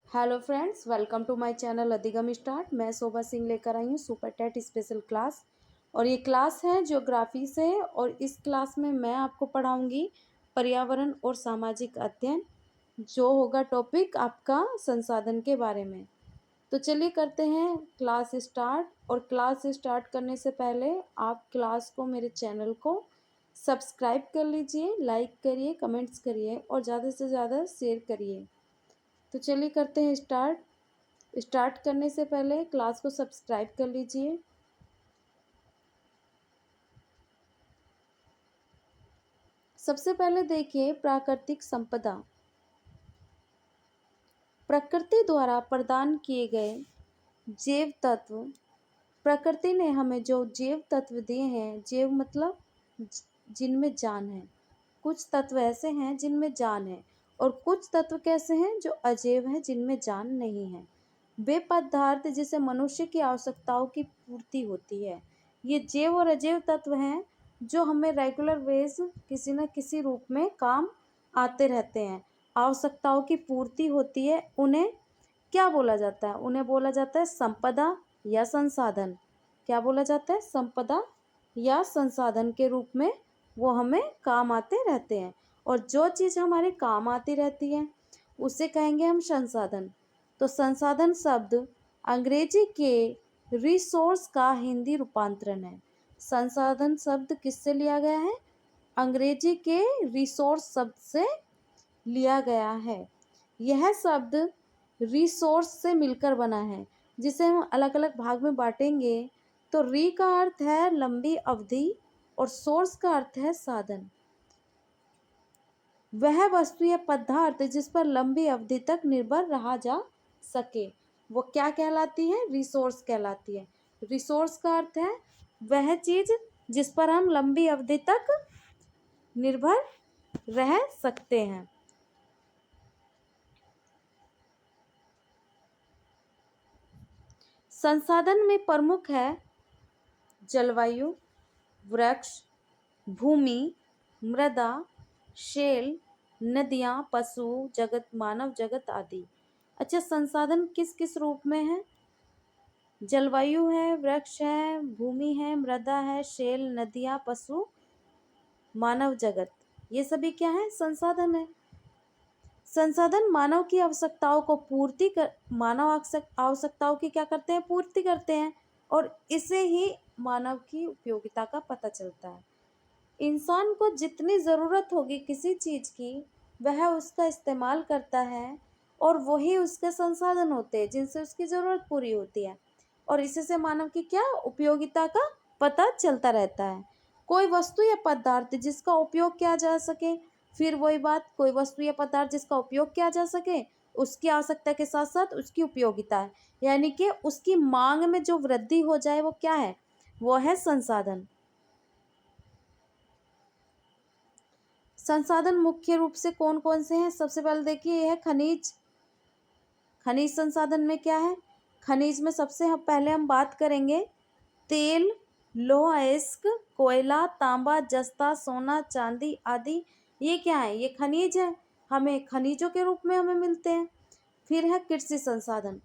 Hello friends, welcome to my channel Adhigam start. मैं शोभा सिंह लेकर आई हूँ सुपर टेट स्पेशल क्लास। और ये क्लास है ज्योग्राफी से। और इस क्लास में मैं आपको पढ़ाऊंगी पर्यावरण और सामाजिक अध्ययन, जो होगा टॉपिक आपका संसाधन के बारे में। तो चलिए करते हैं क्लास स्टार्ट। और क्लास स्टार्ट करने से पहले आप क्लास को, मेरे चैनल को सब्सक्राइब कर लीजिए, लाइक करिए, कमेंट्स करिए और ज़्यादा से ज़्यादा शेयर करिए। तो चलिए करते हैं स्टार्ट। स्टार्ट करने से पहले क्लास को सब्सक्राइब कर लीजिए। सबसे पहले देखिए प्राकृतिक संपदा। प्रकृति द्वारा प्रदान किए गए जैव तत्व। प्रकृति ने हमें जो जैव तत्व दिए हैं, जैव मतलब जिनमें जान है। कुछ तत्व ऐसे हैं जिनमें जान है और कुछ तत्व कैसे हैं जो अजैव हैं, जिनमें जान नहीं है। वे पदार्थ जिसे मनुष्य की आवश्यकताओं की पूर्ति होती है। ये जैव और अजैव तत्व हैं जो हमें रेगुलर वेज किसी न किसी रूप में काम आते रहते हैं। आवश्यकताओं की पूर्ति होती है, उन्हें क्या बोला जाता है? उन्हें बोला जाता है संपदा या संसाधन। क्या बोला जाता है? संपदा या संसाधन के रूप में वो हमें काम आते रहते हैं। और जो चीज़ हमारे काम आती रहती है उसे कहेंगे हम संसाधन। तो संसाधन शब्द अंग्रेजी के रिसोर्स का हिंदी रूपांतरण है। संसाधन शब्द किससे लिया गया है? अंग्रेजी के रिसोर्स शब्द से लिया गया है। यह शब्द रिसोर्स से मिलकर बना है, जिसे हम अलग अलग भाग में बांटेंगे। तो री का अर्थ है लंबी अवधि और सोर्स का अर्थ है साधन। वह वस्तु या पदार्थ जिस पर लंबी अवधि तक निर्भर रहा जा सके, वो क्या कहलाती है? रिसोर्स कहलाती है। रिसोर्स का अर्थ है वह चीज जिस पर हम लंबी अवधि तक निर्भर रह सकते हैं। संसाधन में प्रमुख है जलवायु, वृक्ष, भूमि, मृदा, शेल, नदियाँ, पशु जगत, मानव जगत आदि। अच्छा, संसाधन किस किस रूप में है? जलवायु है, वृक्ष है, भूमि है, मृदा है, शेल, नदियाँ, पशु, मानव जगत, ये सभी क्या है? संसाधन है। संसाधन मानव की आवश्यकताओं को मानव आवश्यकताओं की क्या करते हैं? पूर्ति करते हैं। और इससे ही मानव की उपयोगिता का पता चलता है। इंसान को जितनी ज़रूरत होगी किसी चीज़ की, वह उसका इस्तेमाल करता है और वही उसके संसाधन होते हैं जिनसे उसकी ज़रूरत पूरी होती है। और इसी से मानव की क्या उपयोगिता का पता चलता रहता है। कोई वस्तु या पदार्थ जिसका उपयोग किया जा सके, फिर वही बात, कोई वस्तु या पदार्थ जिसका उपयोग किया जा सके, उसकी आवश्यकता के साथ साथ उसकी उपयोगिता है। यानी कि उसकी मांग में जो वृद्धि हो जाए, वो क्या है? वो है संसाधन। संसाधन मुख्य रूप से कौन कौन से हैं? सबसे पहले देखिए, यह है खनिज। खनिज संसाधन में क्या है? खनिज में सबसे पहले हम बात करेंगे तेल, लौह अयस्क, कोयला, तांबा, जस्ता, सोना, चांदी आदि। ये क्या है? ये खनिज है, हमें खनिजों के रूप में हमें मिलते हैं। फिर है कृषि संसाधन,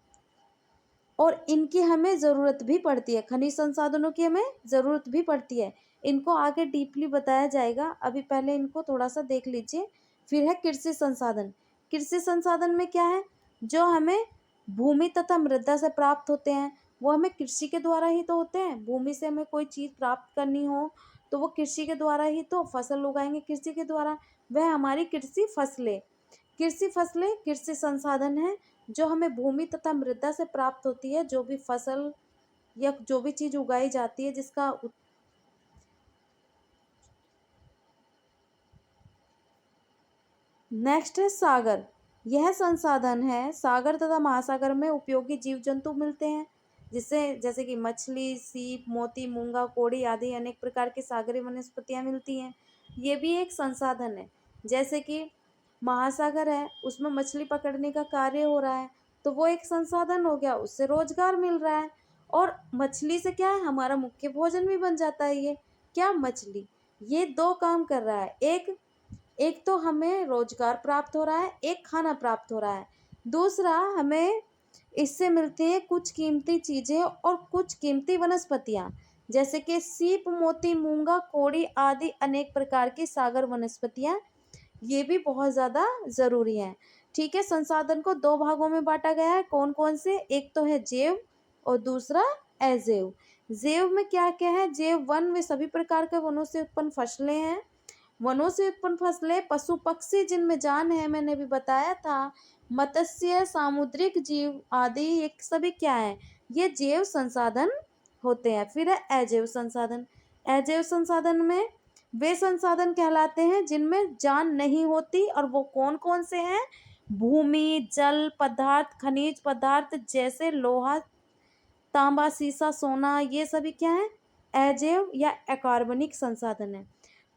और इनकी हमें ज़रूरत भी पड़ती है। खनिज संसाधनों की हमें ज़रूरत भी पड़ती है। इनको आगे डीपली बताया जाएगा, अभी पहले इनको थोड़ा सा देख लीजिए। फिर है कृषि संसाधन। कृषि संसाधन में क्या है? जो हमें भूमि तथा मृदा से प्राप्त होते हैं, वो हमें कृषि के द्वारा ही तो होते हैं। भूमि से हमें कोई चीज़ प्राप्त करनी हो तो वो कृषि के द्वारा ही तो, फसल उगाएंगे कृषि के द्वारा, वह हमारी कृषि फसलें। कृषि फसलें कृषि संसाधन है जो हमें भूमि तथा मृदा से प्राप्त होती है। जो भी फसल या जो भी चीज उगाई जाती है जिसका नेक्स्ट है सागर। यह संसाधन है, सागर तथा महासागर में उपयोगी जीव जंतु मिलते हैं, जिससे जैसे कि मछली, सीप, मोती, मूंगा, कोड़ी आदि अनेक प्रकार की सागरीय वनस्पतियां मिलती हैं। ये भी एक संसाधन है। जैसे कि महासागर है, उसमें मछली पकड़ने का कार्य हो रहा है, तो वो एक संसाधन हो गया, उससे रोजगार मिल रहा है। और मछली से क्या है? हमारा मुख्य भोजन भी बन जाता है। ये क्या? मछली। ये दो काम कर रहा है। एक एक तो हमें रोजगार प्राप्त हो रहा है, एक खाना प्राप्त हो रहा है। दूसरा, हमें इससे मिलती है कुछ कीमती चीजें और कुछ कीमती वनस्पतियां, जैसे कि सीप, मोती, मूंगा, कोड़ी आदि अनेक प्रकार की सागर वनस्पतियां, ये भी बहुत ज्यादा जरूरी है। ठीक है, संसाधन को दो भागों में बांटा गया है। कौन कौन से? एक तो है जैव और दूसरा अजैव। जैव में क्या क्या है? जैव वन में सभी प्रकार के वनों से उत्पन्न फसलें हैं। वनों से उत्पन्न फसलें, पशु पक्षी जिनमें जान है, मैंने भी बताया था, मत्स्य, सामुद्रिक जीव आदि, ये सभी क्या है? ये जैव संसाधन होते हैं। फिर है अजैव संसाधन। अजैव संसाधन में वे संसाधन कहलाते हैं जिनमें जान नहीं होती, और वो कौन कौन से हैं? भूमि, जल पदार्थ, खनिज पदार्थ जैसे लोहा, तांबा, सीसा, सोना, ये सभी क्या है? अजैव या अकार्बनिक संसाधन है।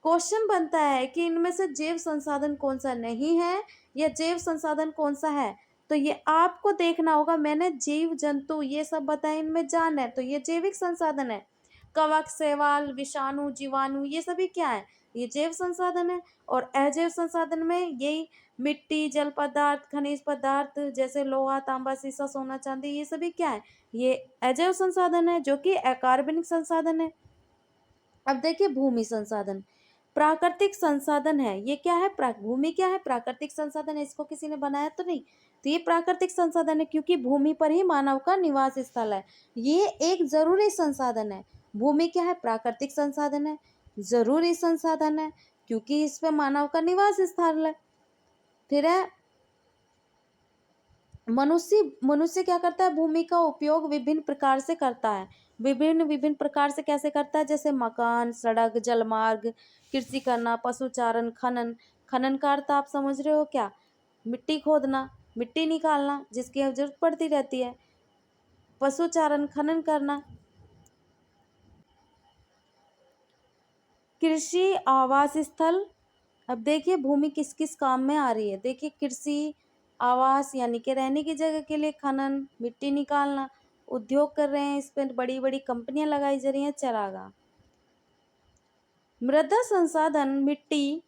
क्वेश्चन बनता है कि इनमें से जैव संसाधन कौन सा नहीं है या जैव संसाधन कौन सा है। तो ये आपको देखना होगा। मैंने जीव जंतु ये सब बताया, इनमें जान है, तो ये जैविक संसाधन है। कवक, शैवाल, विषाणु, जीवाणु, ये सभी क्या है? ये जैव संसाधन है। और अजैव संसाधन में यही मिट्टी, जल पदार्थ, खनिज पदार्थ जैसे लोहा, तांबा, सीसा, सोना, चांदी, ये सभी क्या है? ये अजैव संसाधन है, जो कि अकार्बनिक संसाधन है। अब देखिए भूमि संसाधन, प्राकृतिक संसाधन है। ये क्या है? भूमि क्या है? प्राकृतिक संसाधन है। इसको किसी ने बनाया तो नहीं, तो ये प्राकृतिक संसाधन है, क्योंकि भूमि पर ही मानव का निवास स्थल है। ये एक जरूरी संसाधन है। भूमि क्या है? प्राकृतिक संसाधन है, जरूरी संसाधन है, क्योंकि इस पे मानव का निवास स्थल है। फिर है मनुष्य। मनुष्य क्या करता है? भूमि का उपयोग विभिन्न प्रकार से करता है। विभिन्न प्रकार से कैसे करता है? जैसे मकान, सड़क, जलमार्ग, कृषि करना, पशुचारण, खनन। खनन का अर्थ आप समझ रहे हो क्या? मिट्टी खोदना, मिट्टी निकालना, जिसकी अब जरूरत पड़ती रहती है। पशुचारण, खनन करना। कृषि, आवास स्थल। अब देखिए भूमि किस किस काम में आ रही है। देखिए कृषि, आवास यानी कि रहने की जगह के लिए, खनन, मिट्टी निकालना, उद्योग कर रहे हैं, इस पे बड़ी बड़ी कंपनियां लगाई जा रही हैं, चरागाह। मृदा संसाधन, मिट्टी।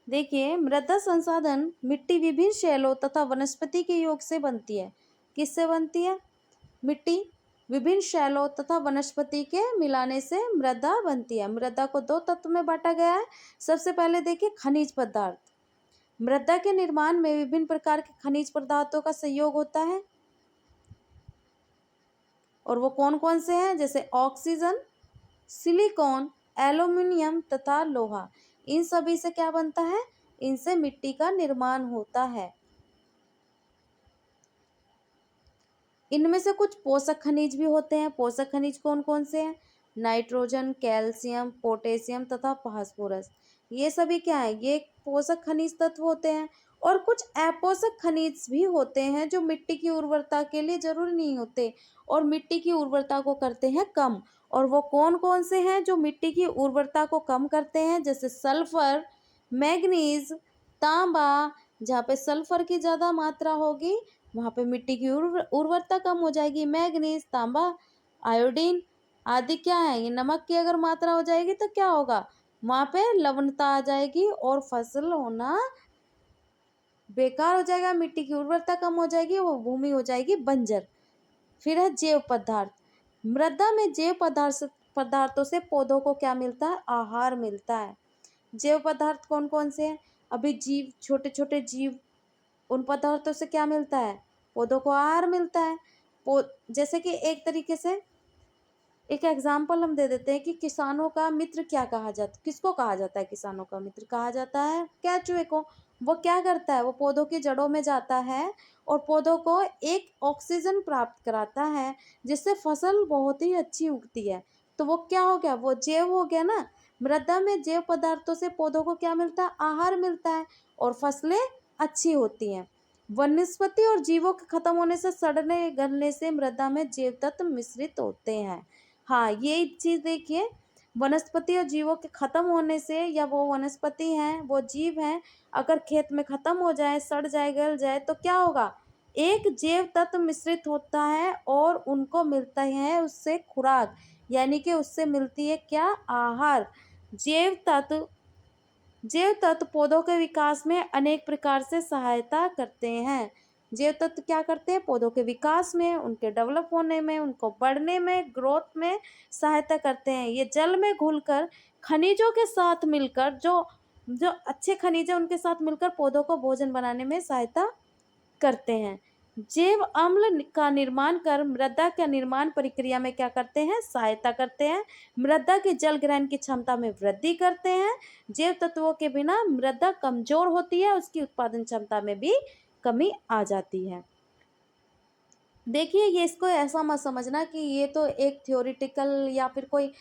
देखिए मृदा संसाधन मिट्टी विभिन्न शैलों तथा वनस्पति के योग से बनती है। किससे बनती है? मिट्टी विभिन्न शैलों तथा वनस्पति के मिलाने से मृदा बनती है। मृदा को दो तत्व में बांटा गया है। सबसे पहले देखिए खनिज पदार्थ। मृदा के निर्माण में विभिन्न प्रकार के खनिज पदार्थों का सहयोग होता है, और वो कौन कौन से हैं? जैसे ऑक्सीजन, सिलिकॉन, एल्यूमिनियम तथा लोहा। इन सभी से क्या बनता है? इनसे मिट्टी का निर्माण होता है। इनमें से कुछ पोषक खनिज भी होते हैं। पोषक खनिज कौन कौन से हैं? नाइट्रोजन, कैल्शियम, पोटेशियम तथा फास्फोरस। ये सभी क्या है? ये पोषक खनिज तत्व होते हैं। और कुछ अपोषक खनिज भी होते हैं जो मिट्टी की उर्वरता के लिए जरूरी नहीं होते और मिट्टी की उर्वरता को करते हैं कम। और वो कौन कौन से हैं जो मिट्टी की उर्वरता को कम करते हैं? जैसे सल्फर, मैग्नीज, तांबा। जहाँ पे सल्फर की ज्यादा मात्रा होगी वहां पे मिट्टी की उर्वरता कम हो जाएगी। मैग्नीज, तांबा, आयोडीन आदि क्या है? ये नमक की अगर मात्रा हो जाएगी तो क्या होगा? वहां पे लवणता आ जाएगी और फसल होना बेकार हो जाएगा, मिट्टी की उर्वरता कम हो जाएगी, वो भूमि हो जाएगी बंजर। फिर है जैव पदार्थ। मृदा में जैव पदार्थों से पौधों को क्या मिलता है? आहार मिलता है। जैव पदार्थ कौन कौन से हैं? अभी जीव, छोटे छोटे जीव, उन पदार्थों से क्या मिलता है? पौधों को आहार मिलता है। जैसे कि एक तरीके से एक एग्जाम्पल हम दे देते हैं कि किसानों का मित्र क्या कहा जाता, किसको कहा जाता है? किसानों का मित्र कहा जाता है केंचुए को। वो क्या करता है? वो पौधों की जड़ों में जाता है और पौधों को एक ऑक्सीजन प्राप्त कराता है, जिससे फसल बहुत ही अच्छी उगती है। तो वो क्या हो गया? वो जैव हो गया ना। मृदा में जैव पदार्थों से पौधों को क्या मिलता है? आहार मिलता है और फसलें अच्छी होती हैं। वनस्पति और जीवों के खत्म होने से, सड़ने गलने से मृदा में जैव तत्व मिश्रित होते हैं। हाँ, ये चीज देखिए, वनस्पति और जीवों के खत्म होने से, या वो वनस्पति हैं, वो जीव हैं, अगर खेत में खत्म हो जाए, सड़ जाए, गल जाए, तो क्या होगा? एक जैव तत्व मिश्रित होता है और उनको मिलता है उससे खुराक, यानी कि उससे मिलती है क्या? आहार। जैव तत्व जैव तत्व पौधों के विकास में अनेक प्रकार से सहायता करते हैं। जैव तत्व क्या करते हैं? पौधों के विकास में, उनके डेवलप होने में, उनको बढ़ने में, ग्रोथ में सहायता करते हैं। ये जल में घुलकर खनिजों के साथ मिलकर जो जो अच्छे खनिज है उनके साथ मिलकर पौधों को भोजन बनाने में सहायता करते हैं। जैव अम्ल का निर्माण कर मृदा का निर्माण प्रक्रिया में क्या करते हैं? सहायता करते हैं। मृदा की जल ग्रहण की क्षमता में वृद्धि करते हैं। जैव तत्वों के बिना मृदा कमजोर होती है, उसकी उत्पादन क्षमता में भी कमी आ जाती है। देखिए, ये इसको ऐसा मत समझना कि ये तो एक थ्योरेटिकल या फिर कोई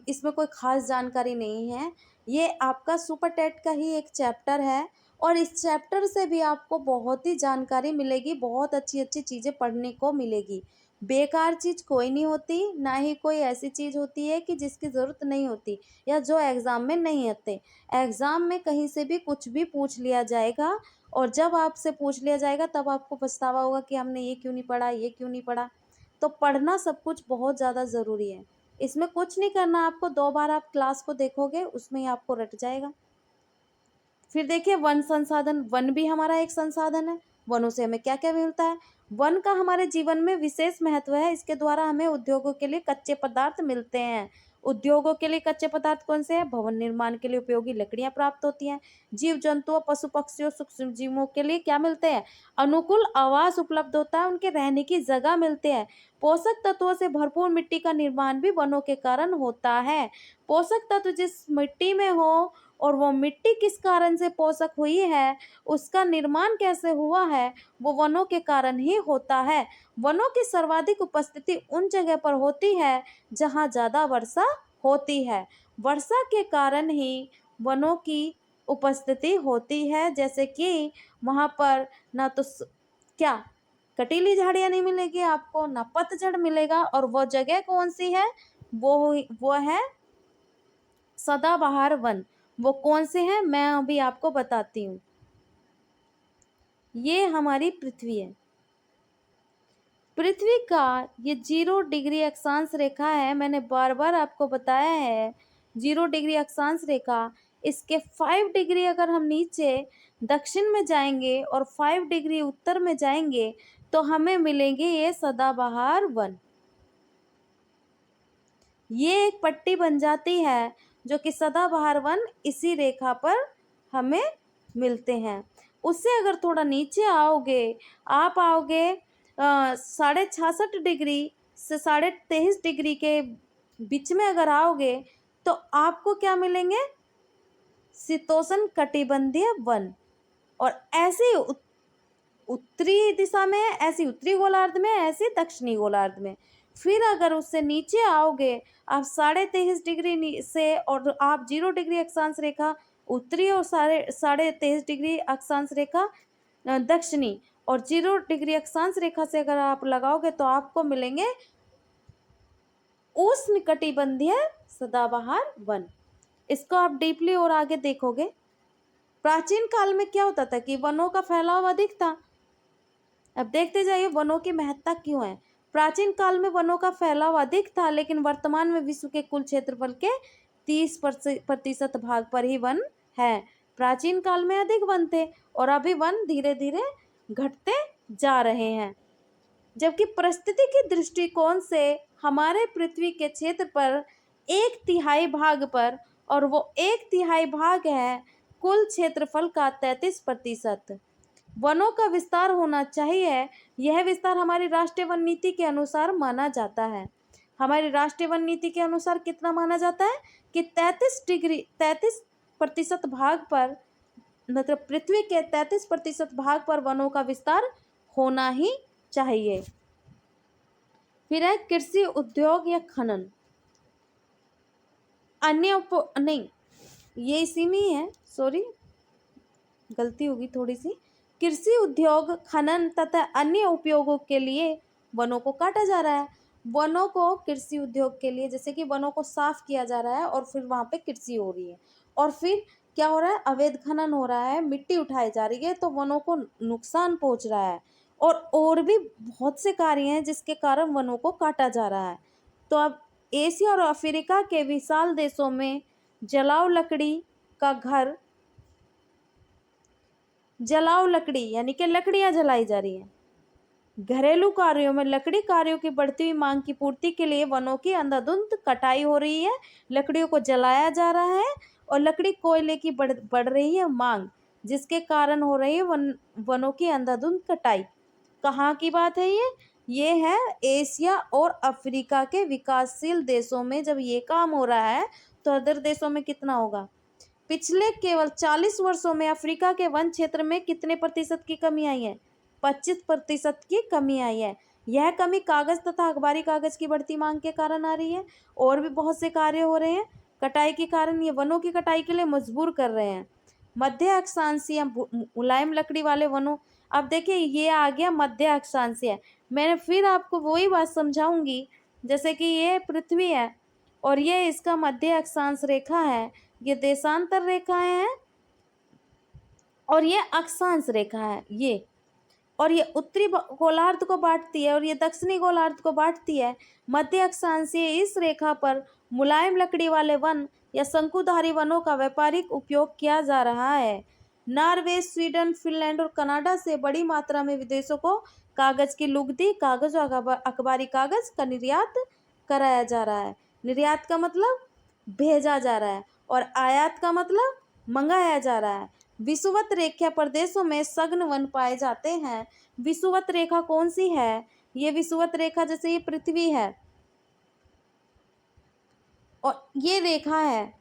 इसमें कोई खास जानकारी नहीं है। ये आपका सुपर टेट का ही एक चैप्टर है और इस चैप्टर से भी आपको बहुत ही जानकारी मिलेगी, बहुत अच्छी अच्छी चीज़ें पढ़ने को मिलेगी। बेकार चीज़ कोई नहीं होती, ना ही कोई ऐसी चीज़ होती है कि जिसकी ज़रूरत नहीं होती या जो एग्ज़ाम में नहीं आते। एग्ज़ाम में कहीं से भी कुछ भी पूछ लिया जाएगा और जब आपसे पूछ लिया जाएगा तब आपको पछतावा होगा कि हमने ये क्यों नहीं पढ़ा, ये क्यों नहीं पढ़ा। तो पढ़ना सब कुछ बहुत ज़्यादा ज़रूरी है। इसमें कुछ नहीं करना आपको, 2 बार आप क्लास को देखोगे उसमें ही आपको रट जाएगा। फिर देखिए वन संसाधन, वन भी हमारा एक संसाधन है। वनों से हमें क्या-क्या मिलता है? वन का हमारे जीवन में विशेष महत्व है। इसके द्वारा हमें उद्योगों के लिए कच्चे पदार्थ मिलते हैं। उद्योगों के लिए कच्चे पदार्थ कौन से हैं? भवन निर्माण के लिए उपयोगी लकड़ियाँ प्राप्त होती हैं। जीव जंतुओं, पशु पक्षियों, सूक्ष्म जीवों के लिए क्या मिलते हैं? अनुकूल आवास उपलब्ध होता है, उनके रहने की जगह मिलते हैं। पोषक तत्वों से भरपूर मिट्टी का निर्माण भी वनों के कारण होता है। पोषक तत्व जिस मिट्टी में हो और वो मिट्टी किस कारण से पोषक हुई है, उसका निर्माण कैसे हुआ है, वो वनों के कारण ही होता है। वनों की सर्वाधिक उपस्थिति उन जगह पर होती है जहाँ ज़्यादा वर्षा होती है। वर्षा के कारण ही वनों की उपस्थिति होती है, जैसे कि वहाँ पर ना तो क्या कटीली झाड़ियाँ नहीं मिलेगी आपको, ना पतझड़ मिलेगा, और वो जगह कौन सी है? वो है सदाबहार वन। वो कौन से हैं मैं अभी आपको बताती हूँ। ये हमारी पृथ्वी है। पृथ्वी का ये 0 डिग्री अक्षांश रेखा है, मैंने बार बार आपको बताया है। 0 डिग्री अक्षांश रेखा, इसके 5 डिग्री अगर हम नीचे दक्षिण में जाएंगे और 5 डिग्री उत्तर में जाएंगे तो हमें मिलेंगे ये सदाबहार वन। ये एक पट्टी बन जाती है जो कि सदाबहार वन इसी रेखा पर हमें मिलते हैं। उससे अगर थोड़ा नीचे आओगे, आप आओगे 66.5 डिग्री से 23.5 डिग्री के बीच में अगर आओगे तो आपको क्या मिलेंगे? शीतोष्ण कटिबंधीय वन। और ऐसे उत्तरी दिशा में, ऐसी उत्तरी गोलार्ध में, ऐसी दक्षिणी गोलार्ध में। फिर अगर उससे नीचे आओगे आप 23.5 डिग्री से, और आप 0 डिग्री अक्षांश रेखा उत्तरी और 23.5 डिग्री अक्षांश रेखा दक्षिणी, और 0 डिग्री अक्षांश रेखा से अगर आप लगाओगे तो आपको मिलेंगे उष्णकटिबंधीय सदाबहार वन। इसको आप डीपली और आगे देखोगे। प्राचीन काल में क्या होता था कि वनों का फैलाव अधिक था। अब देखते जाइए वनों की महत्ता क्यों है। प्राचीन काल में वनों का फैलाव अधिक था, लेकिन वर्तमान में विश्व के कुल क्षेत्रफल के 30% भाग पर ही वन है। प्राचीन काल में अधिक वन थे और अभी वन धीरे धीरे घटते जा रहे हैं। जबकि परिस्थितिकी दृष्टिकोण से हमारे पृथ्वी के क्षेत्र पर 1/3 भाग पर, और वो 1/3 भाग है कुल क्षेत्रफल का 33%, वनों का विस्तार होना चाहिए। यह विस्तार हमारी राष्ट्रीय वन नीति के अनुसार माना जाता है। हमारी राष्ट्रीय वन नीति के अनुसार कितना माना जाता है कि 33% भाग पर, मतलब पृथ्वी के 33% भाग पर वनों का विस्तार होना ही चाहिए। फिर है कृषि उद्योग या खनन। नहीं, ये इसी में ही है, सॉरी गलती होगी थोड़ी सी। कृषि उद्योग, खनन तथा अन्य उपयोगों के लिए वनों को काटा जा रहा है। वनों को कृषि उद्योग के लिए, जैसे कि वनों को साफ किया जा रहा है और फिर वहां पे कृषि हो रही है, और फिर क्या हो रहा है? अवैध खनन हो रहा है, मिट्टी उठाई जा रही है, तो वनों को नुकसान पहुंच रहा है। और भी बहुत से कार्य हैं जिसके कारण वनों को काटा जा रहा है। तो अब एशिया और अफ्रीका के विशाल देशों में जलाऊ लकड़ी का घर जलाओ लकड़ी यानी कि लकड़ियां जलाई जा रही हैं। घरेलू कार्यों में लकड़ी कार्यों की बढ़ती हुई मांग की पूर्ति के लिए वनों की अंधाधुंध कटाई हो रही है, लकड़ियों को जलाया जा रहा है और लकड़ी कोयले की बढ़ रही है मांग, जिसके कारण हो रही है वनों की अंधाधुंध कटाई। कहाँ की बात है ये है एशिया और अफ्रीका के विकासशील देशों में। जब ये काम हो रहा है तो अदर देशों में कितना होगा। पिछले केवल 40 वर्षों में अफ्रीका के वन क्षेत्र में कितने प्रतिशत की कमी आई है? 25% की कमी आई है। यह कमी कागज तथा अखबारी कागज की बढ़ती मांग के कारण आ रही है। और भी बहुत से कार्य हो रहे हैं कटाई के कारण, ये वनों की कटाई के लिए मजबूर कर रहे हैं। मध्य अक्षांशीय मुलायम लकड़ी वाले वनों, अब देखिए ये आ गया मध्य अक्षांशीय। मैं फिर आपको वही बात समझाऊंगी, जैसे कि ये पृथ्वी है और ये इसका मध्य अक्षांश रेखा है, ये देशांतर रेखाएं हैं और ये अक्षांश रेखा है ये, और ये उत्तरी गोलार्ध को बांटती है और ये दक्षिणी गोलार्ध को बांटती है। मध्य अक्षांशीय इस रेखा पर मुलायम लकड़ी वाले वन या शंकुधारी वनों का व्यापारिक उपयोग किया जा रहा है। नॉर्वे, स्वीडन, फिनलैंड और कनाडा से बड़ी मात्रा में विदेशों को कागज की लुगदी, कागज और अखबारी कागज का निर्यात कराया जा रहा है। निर्यात का मतलब भेजा जा रहा है और आयात का मतलब मंगाया जा रहा है। विषुवत रेखा प्रदेशों में सघन वन पाए जाते हैं। विषुवत रेखा कौन सी है? ये विषुवत रेखा, जैसे ये पृथ्वी है और ये रेखा है।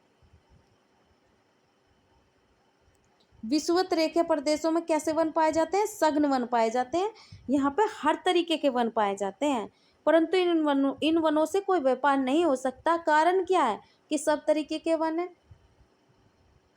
विषुवत रेखा प्रदेशों में कैसे वन पाए जाते हैं? सघन वन पाए जाते हैं। यहाँ पे हर तरीके के वन पाए जाते हैं, परंतु इन वनों से कोई व्यापार नहीं हो सकता। कारण क्या है कि सब तरीके के वन है।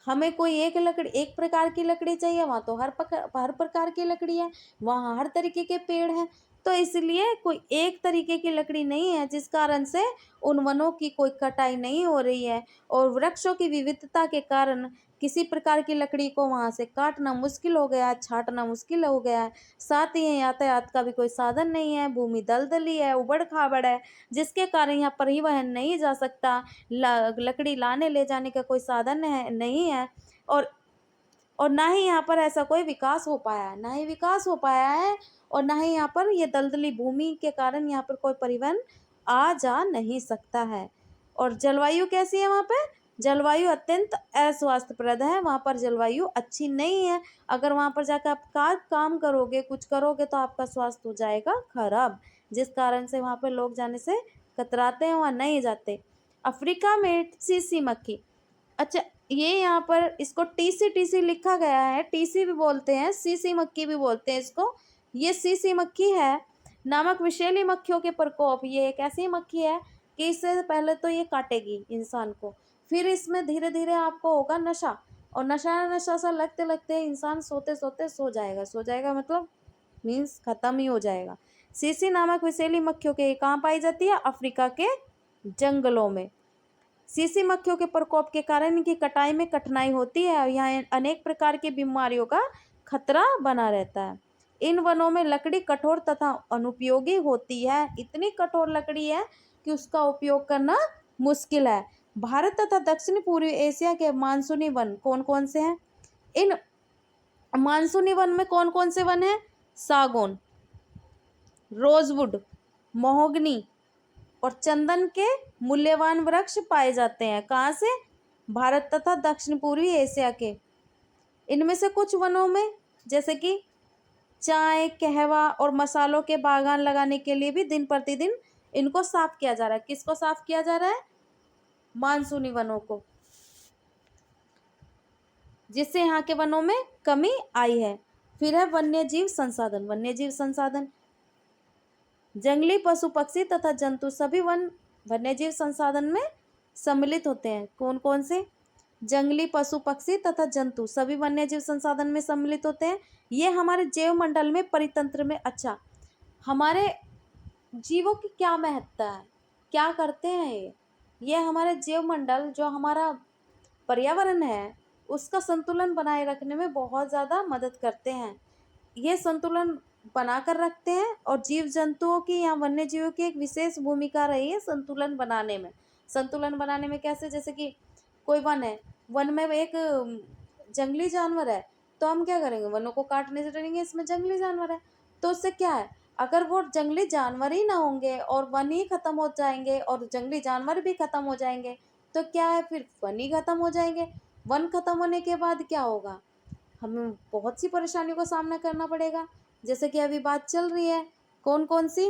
हमें कोई एक प्रकार की लकड़ी चाहिए, वहाँ तो हर प्रकार की लकड़ी है, वहाँ हर तरीके के पेड़ हैं। तो इसलिए कोई एक तरीके की लकड़ी नहीं है, जिस कारण से उन वनों की कोई कटाई नहीं हो रही है। और वृक्षों की विविधता के कारण किसी प्रकार की लकड़ी को वहाँ से काटना मुश्किल हो गया, छांटना मुश्किल हो गया है। साथ ही यातायात का भी कोई साधन नहीं है, भूमि दलदली है, उबड़ खाबड़ है, जिसके कारण यहाँ परिवहन नहीं जा सकता, लकड़ी लाने ले जाने का कोई साधन नहीं है। और ना ही यहाँ पर ऐसा कोई विकास हो पाया है, ना ही विकास हो पाया है और ना ही यहाँ पर ये दलदली भूमि के कारण यहाँ पर कोई परिवहन आ जा नहीं सकता है। और जलवायु कैसी है वहाँ पे? जलवायु अत्यंत अस्वास्थ्यप्रद है, वहाँ पर जलवायु अच्छी नहीं है। अगर वहाँ पर जाकर आप काम करोगे, कुछ करोगे तो आपका स्वास्थ्य हो जाएगा खराब, जिस कारण से वहाँ पर लोग जाने से कतराते हैं, वहाँ नहीं जाते। अफ्रीका में सीसी मक्खी, अच्छा ये यहाँ पर इसको टीसी लिखा गया है, टीसी भी बोलते हैं, सीसी मक्खी भी बोलते हैं इसको। ये सीसी मक्खी है नामक विषैली मक्खियों के प्रकोप। ये एक ऐसी मक्खी है कि इससे पहले तो ये काटेगी इंसान को, फिर इसमें धीरे धीरे आपको होगा नशा, और नशा नशा सा लगते लगते इंसान सोते सोते सो जाएगा मतलब मीन्स खत्म ही हो जाएगा। सीसी नामक विषैली मक्खियों के कहाँ पाई जाती है? अफ्रीका के जंगलों में। सीसी मक्खियों के प्रकोप के कारण इनकी कटाई में कठिनाई होती है और यहाँ अनेक प्रकार की बीमारियों का खतरा बना रहता है। इन वनों में लकड़ी कठोर तथा अनुपयोगी होती है, इतनी कठोर लकड़ी है कि उसका उपयोग करना मुश्किल है। भारत तथा दक्षिण पूर्वी एशिया के मानसूनी वन कौन कौन से हैं? इन मानसूनी वन में कौन कौन से वन हैं? सागौन, रोजवुड, महोगनी और चंदन के मूल्यवान वृक्ष पाए जाते हैं। कहाँ से? भारत तथा दक्षिण पूर्वी एशिया के। इनमें से कुछ वनों में जैसे कि चाय, कहवा और मसालों के बागान लगाने के लिए भी दिन प्रतिदिन इनको साफ किया जा रहा है। किसको साफ किया जा रहा है? मानसूनी वनों को, जिससे यहाँ के वनों में कमी आई है। फिर है वन्यजीव संसाधन। वन्यजीव संसाधन, जंगली पशु पक्षी तथा जंतु सभी वन्यजीव संसाधन में सम्मिलित होते हैं। कौन कौन से? जंगली पशु पक्षी तथा जंतु सभी वन्यजीव संसाधन में सम्मिलित होते हैं। ये हमारे जैव मंडल में, परितंत्र में, अच्छा हमारे जीवों की क्या महत्ता है, क्या करते हैं ये हमारे जैव मंडल जो हमारा पर्यावरण है उसका संतुलन बनाए रखने में बहुत ज़्यादा मदद करते हैं। ये संतुलन बनाकर रखते हैं और जीव जंतुओं की या वन्य जीवों की एक विशेष भूमिका रही है संतुलन बनाने में। संतुलन बनाने में कैसे? जैसे कि कोई वन है, वन में एक जंगली जानवर है, तो हम क्या करेंगे, वनों को काटने से डरेंगे, इसमें जंगली जानवर है। तो उससे क्या है, अगर वो जंगली जानवर ही ना होंगे और वन ही खत्म हो जाएंगे और जंगली जानवर भी खत्म हो जाएंगे, तो क्या है, फिर वन ही खत्म हो जाएंगे। वन खत्म होने के बाद क्या होगा, हमें बहुत सी परेशानियों का सामना करना पड़ेगा। जैसे कि अभी बात चल रही है, कौन कौन सी।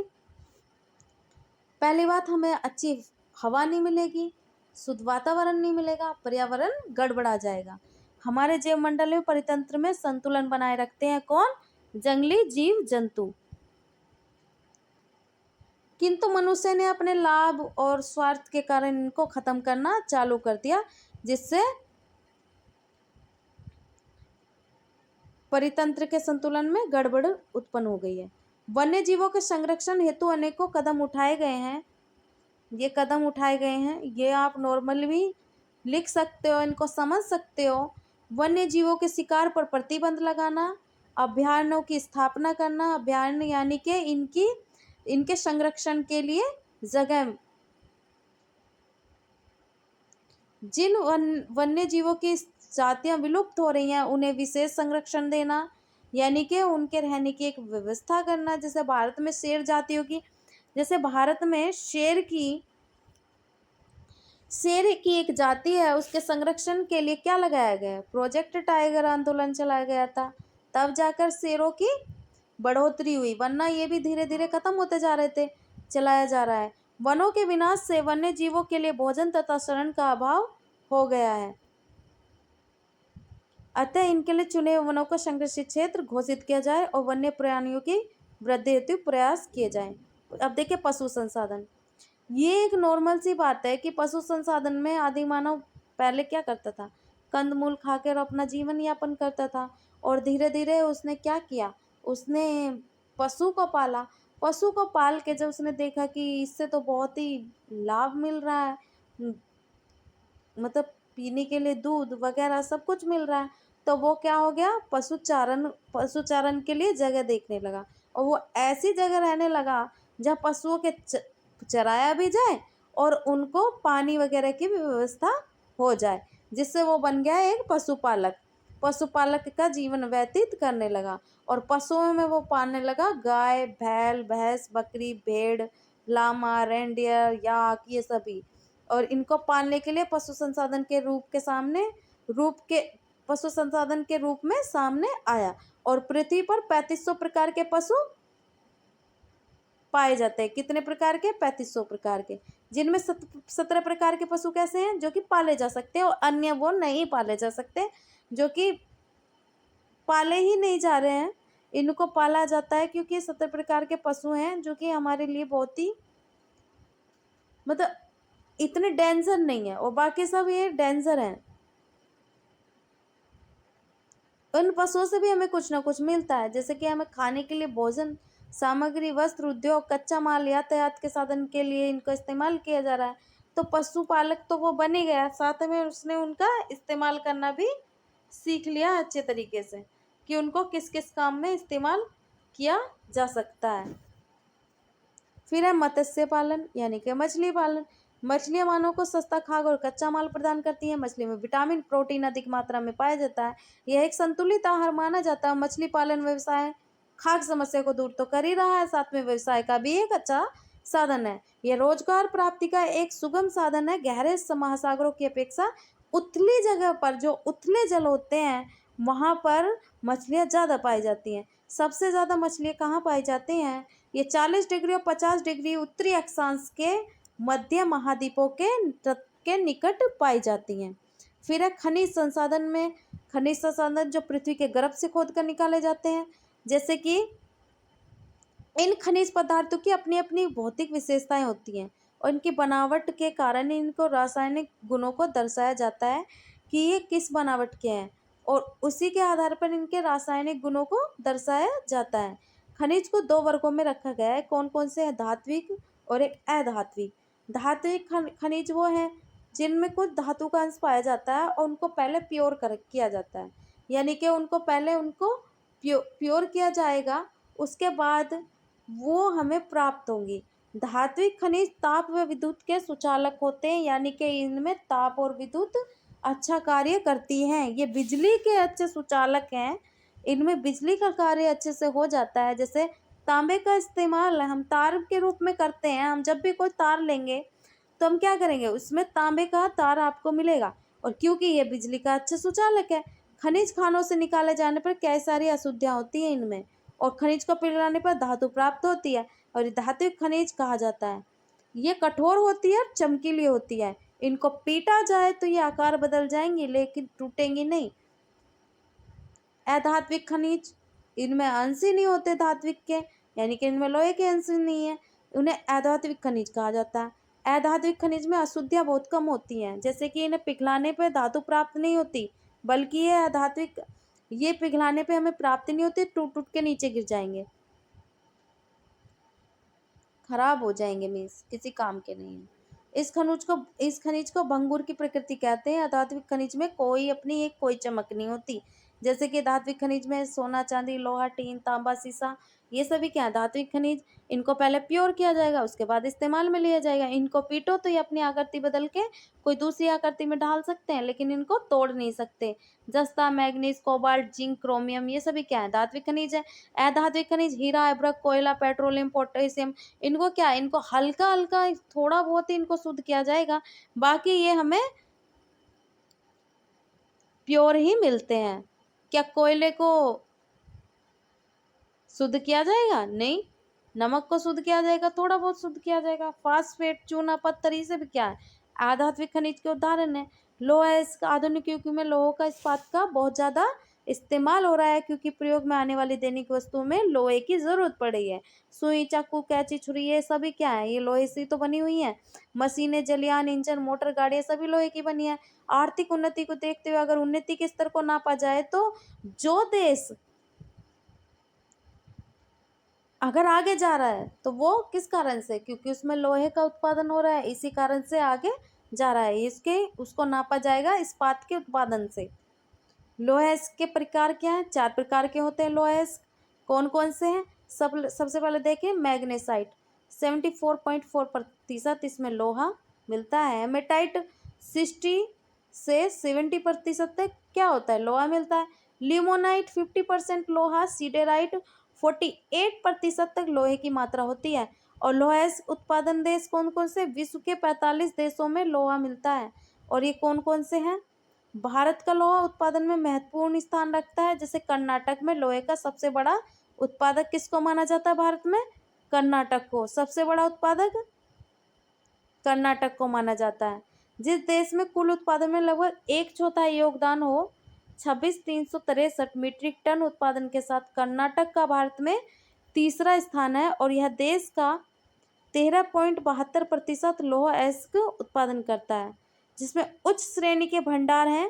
पहली बात, हमें अच्छी हवा नहीं मिलेगी, शुद्ध वातावरण नहीं मिलेगा, पर्यावरण गड़बड़ा जाएगा। हमारे जैव मंडल में, परितंत्र में संतुलन बनाए रखते हैं कौन, जंगली जीव जंतु। किंतु मनुष्य ने अपने लाभ और स्वार्थ के कारण इनको खत्म करना चालू कर दिया, जिससे परितंत्र के संतुलन में गड़बड़ उत्पन्न हो गई है। वन्य जीवों के संरक्षण हेतु अनेकों कदम उठाए गए हैं। ये कदम उठाए गए हैं, ये आप नॉर्मल भी लिख सकते हो, इनको समझ सकते हो। वन्य जीवों के शिकार पर प्रतिबंध लगाना, अभयारण्यों की स्थापना करना, अभयारण्य यानी कि इनके संरक्षण के लिए जगह, जिन वन्य जीवों की जातियां विलुप्त हो रही हैं उन्हें विशेष संरक्षण देना, यानी कि उनके रहने की एक व्यवस्था करना। जैसे भारत में शेर जातियों की, जैसे भारत में शेर की एक जाति है, उसके संरक्षण के लिए क्या लगाया गया है, प्रोजेक्ट टाइगर आंदोलन चलाया गया था, तब जाकर शेरों की बढ़ोतरी हुई, वरना ये भी धीरे धीरे खत्म होते जा रहे थे। चलाया जा रहा है। वनों के विनाश से वन्य जीवों के लिए भोजन तथा शरण का अभाव हो गया है, अतः इनके लिए चुने हुए वनों को संरक्षित क्षेत्र घोषित किया जाए और वन्य प्राणियों की वृद्धि हेतु प्रयास किए जाएं। अब देखिए पशु संसाधन, ये एक नॉर्मल सी बात है कि पशु संसाधन में आदि मानव पहले क्या करता था, कंदमूल खाकर अपना जीवन यापन करता था, और धीरे धीरे उसने क्या किया, उसने पशु को पाला। पशु को पाल के जब उसने देखा कि इससे तो बहुत ही लाभ मिल रहा है, मतलब पीने के लिए दूध वगैरह सब कुछ मिल रहा है, तो वो क्या हो गया, पशुचारण के लिए जगह देखने लगा, और वो ऐसी जगह रहने लगा जहाँ पशुओं के चराया भी जाए और उनको पानी वगैरह की भी व्यवस्था हो जाए, जिससे वो बन गया एक पशुपालक का जीवन व्यतीत करने लगा। और पशुओं में वो पालने लगा गाय, बैल, भैंस, बकरी, भेड़, लामा, रेंडियर, याक, ये सभी। और इनको पालने के लिए पशु संसाधन के रूप में सामने आया, और पृथ्वी पर 3500 प्रकार के पशु पाए जाते हैं। कितने प्रकार के, 3500 प्रकार के, जिनमें 17 प्रकार के पशु कैसे हैं, जो कि पाले जा सकते हैं, और अन्य वो नहीं पाले जा सकते, जो कि पाले ही नहीं जा रहे हैं, इनको पाला जाता है, क्योंकि 17 प्रकार के पशु हैं जो कि हमारे लिए बहुत ही, मतलब इतने डेंजर नहीं है, और बाकी सब ये डेंजर हैं। उन पशुओं से भी हमें कुछ ना कुछ मिलता है, जैसे कि हमें खाने के लिए भोजन सामग्री, वस्त्र, उद्योग, कच्चा माल, यातायात के साधन के लिए इनको इस्तेमाल किया जा रहा है। तो पशुपालक तो वो बन ही गया, साथ में उसने उनका इस्तेमाल करना भी सीख लिया अच्छे तरीके से, कि उनको किस किस काम में इस्तेमाल किया जा सकता है। फिर है मत्स्य पालन, यानी कि मछली पालन। मछलियां मानव को सस्ता खाद्य और कच्चा माल प्रदान करती हैं। मछली में विटामिन, प्रोटीन अधिक मात्रा में पाया जाता है। यह एक संतुलित आहार माना जाता है। मछली पालन व्यवसाय खाद्य समस्या को दूर तो कर ही रहा है, साथ में व्यवसाय का भी एक अच्छा साधन है। यह रोजगार प्राप्ति का एक सुगम साधन है। गहरे महासागरों की अपेक्षा उथली जगह पर, जो उथले जल होते हैं, वहां पर मछलियां ज्यादा पाई जाती हैं। सबसे ज्यादा मछलियां कहाँ पाई जाती हैं, ये 40 डिग्री और 50 डिग्री उत्तरी अक्षांश के मध्य महाद्वीपों के निकट पाई जाती हैं। फिर है खनिज संसाधन में, खनिज संसाधन जो पृथ्वी के गर्भ से खोद कर निकाले जाते हैं, जैसे कि इन खनिज पदार्थों की अपनी अपनी भौतिक विशेषताएं होती हैं, और इनकी बनावट के कारण इनको रासायनिक गुणों को दर्शाया जाता है कि ये किस बनावट के हैं, और उसी के आधार पर इनके रासायनिक गुणों को दर्शाया जाता है। खनिज को 2 वर्गों में रखा गया है, कौन कौन से हैं, धात्विक और एक अधात्विक। धात्विक खनिज वो हैं जिनमें कुछ धातु का अंश पाया जाता है, और उनको पहले प्योर किया जाता है, यानी कि उनको प्योर किया जाएगा, उसके बाद वो हमें प्राप्त होंगी। धात्विक खनिज ताप व विद्युत के सुचालक होते हैं, यानी कि इनमें ताप और विद्युत अच्छा कार्य करती हैं। ये बिजली के अच्छे सुचालक हैं, इनमें बिजली का कार्य अच्छे से हो जाता है। जैसे तांबे का इस्तेमाल हम तार के रूप में करते हैं। हम जब भी कोई तार लेंगे तो हम क्या करेंगे, उसमें तांबे का तार आपको मिलेगा। और क्योंकि ये बिजली का अच्छा सुचालक है। खनिज खानों से निकाले जाने पर कई सारी अशुद्धियाँ होती हैं इनमें, और खनिज को पिघलाने पर धातु प्राप्त होती है, और ये धात्विक खनिज कहा जाता है। ये कठोर होती है और चमकीली होती है। इनको पीटा जाए तो ये आकार बदल जाएंगी, लेकिन टूटेंगी नहीं। अधात्विक खनिज, इनमें अंश ही नहीं होते धात्विक के, यानी कि इनमें लोहे के अंश नहीं है, उन्हें अधात्विक खनिज कहा जाता है। अधात्विक खनिज में अशुद्धियाँ बहुत कम होती हैं, जैसे कि इन्हें पिघलाने पर धातु प्राप्त नहीं होती, बल्कि ये पिघलाने पे हमें प्राप्ति नहीं होती, टूट टूट के नीचे गिर जाएंगे, खराब हो जाएंगे, मीन्स किसी काम के नहीं है। इस खनिज को भंगुर की प्रकृति कहते हैं। अधात्विक खनिज में कोई अपनी एक कोई चमक नहीं होती। जैसे कि धात्विक खनिज में सोना, चांदी, लोहा, टीन, तांबा, सीसा, ये सभी क्या है, धात्विक खनिज। इनको पहले प्योर किया जाएगा, उसके बाद इस्तेमाल में लिया जाएगा। इनको पीटो तो ये अपनी आकृति बदल के कोई दूसरी आकृति में ढाल सकते हैं, लेकिन इनको तोड़ नहीं सकते। जस्ता, मैग्नीज, कोबाल्ट, जिंक, क्रोमियम, ये सभी क्या है, धात्विक खनिज है। अधात्विक खनिज हीरा, अभ्रक, कोयला, पेट्रोलियम, पोटेशियम, इनको क्या, इनको हल्का हल्का थोड़ा बहुत ही इनको शुद्ध किया जाएगा, बाकी ये हमें प्योर ही मिलते हैं। क्या कोयले को शुद्ध किया जाएगा? नहीं। नमक को शुद्ध किया जाएगा? थोड़ा बहुत शुद्ध किया जाएगा। फास्फेट, चूना, पत्थर, ये सब क्या है, आधात्विक खनिज के उदाहरण है। लोहा, इसका आधुनिक युग में लोहे का, इस्पात का बहुत ज्यादा इस्तेमाल हो रहा है, क्योंकि प्रयोग में आने वाली दैनिक वस्तुओं में लोहे की जरूरत पड़ रही है। सुई, चाकू, कैंची, छुरी, ये सभी क्या है, ये लोहे से तो बनी हुई है। मशीनें, जलयान, इंजन, मोटर, गाड़ियां सभी लोहे की बनी है। आर्थिक उन्नति को देखते हुए अगर उन्नति के स्तर को नापा जाए तो जो देश अगर आगे जा रहा है तो वो किस कारण से, क्योंकि उसमें लोहे का उत्पादन हो रहा है, इसी कारण से आगे जा रहा है। इसके उसको नापा जाएगा इस्पात के उत्पादन से। लोहे के प्रकार क्या है, 4 प्रकार के होते हैं लोहे। कौन कौन से हैं? सबसे पहले देखें, मैग्नेसाइट 74.4% इसमें लोहा मिलता है। हेमेटाइट 60 से 70% तक क्या होता है, लोहा मिलता है। लिमोनाइट 50% लोहा। सीडेराइट 48% तक लोहे की मात्रा होती है। और लोहा उत्पादन देश कौन कौन से? विश्व के 45 देशों में लोहा मिलता है। और ये कौन कौन से हैं? भारत का लोहा उत्पादन में महत्वपूर्ण स्थान रखता है। जैसे कर्नाटक में लोहे का सबसे बड़ा उत्पादक किसको माना जाता है भारत में? कर्नाटक को सबसे बड़ा उत्पादक कर्नाटक को माना जाता है। जिस देश में कुल उत्पादन में लगभग 1/4 योगदान हो, 26,363 मीट्रिक टन उत्पादन के साथ कर्नाटक का भारत में तीसरा स्थान है। और यह देश का 13.72% लौह अयस्क उत्पादन करता है, जिसमें उच्च श्रेणी के भंडार हैं।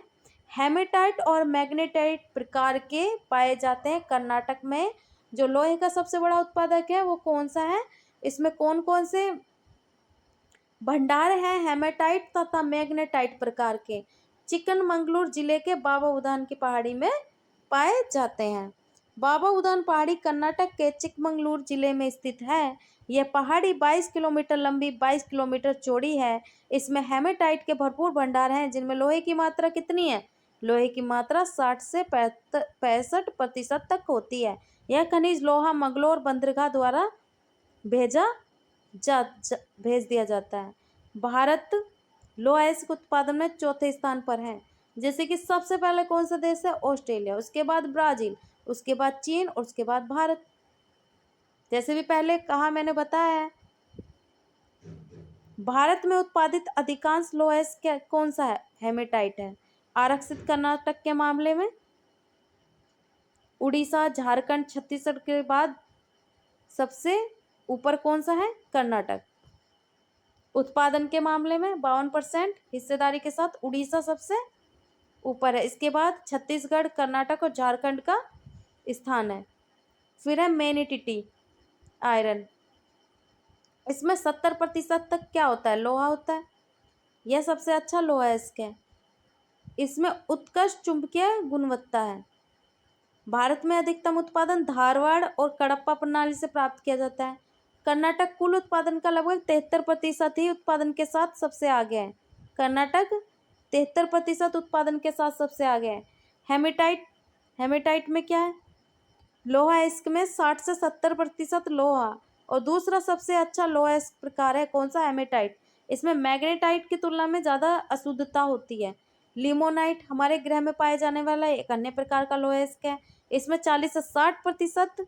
हेमेटाइट और मैग्नेटाइट प्रकार के पाए जाते हैं कर्नाटक में। जो लोहे का सबसे बड़ा उत्पादक है वो कौन सा है? इसमें कौन कौन से भंडार हैं? हेमेटाइट तथा मैग्नेटाइट प्रकार के चिकनमंगलूर जिले के बाबा उदान की पहाड़ी में पाए जाते हैं। बाबा उदान पहाड़ी कर्नाटक के चिकमंगलूर जिले में स्थित है। यह पहाड़ी 22 किलोमीटर लंबी, 22 किलोमीटर चौड़ी है। इसमें हेमेटाइट के भरपूर भंडार हैं, जिनमें लोहे की मात्रा कितनी है? लोहे की मात्रा 60 से 65% तक होती है। यह खनिज लोहा मंगलोर बंदरगाह द्वारा भेजा भेज दिया जाता है। भारत लोहा अयस्क उत्पादन में चौथे स्थान पर है। जैसे कि सबसे पहले कौन सा देश है? ऑस्ट्रेलिया, उसके बाद ब्राजील, उसके बाद चीन और उसके बाद भारत। जैसे भी पहले कहा मैंने बताया है, भारत में उत्पादित अधिकांश लोहा अयस्क कौन सा है? हेमेटाइट है। आरक्षित कर्नाटक के मामले में उड़ीसा, झारखंड, छत्तीसगढ़ के बाद सबसे ऊपर कौन सा है? कर्नाटक। उत्पादन के मामले में 52% हिस्सेदारी के साथ उड़ीसा सबसे ऊपर है। इसके बाद छत्तीसगढ़, कर्नाटक और झारखंड का स्थान है। फिर है मैग्नेटिटी आयरन, इसमें 70% तक क्या होता है? लोहा होता है। यह सबसे अच्छा लोहा है इसके। इसमें उत्कृष्ट चुंबकीय गुणवत्ता है। भारत में अधिकतम उत्पादन धारवाड़ और कडप्पा प्रणाली से प्राप्त किया जाता है। कर्नाटक कुल उत्पादन का लगभग 73% ही उत्पादन के साथ सबसे आगे है। कर्नाटक 73% उत्पादन के साथ सबसे आगे है। हेमेटाइट, हेमेटाइट में क्या है, लोहा, इसमें 60 से 70% लोहा। और दूसरा सबसे अच्छा लोहा इस प्रकार है, कौन सा, हेमेटाइट। इसमें मैग्नेटाइट की तुलना में ज़्यादा अशुद्धता होती है। लिमोनाइट हमारे ग्रह में पाए जाने वाला एक अन्य प्रकार का लोहा इसका है, इसमें 40 से 60%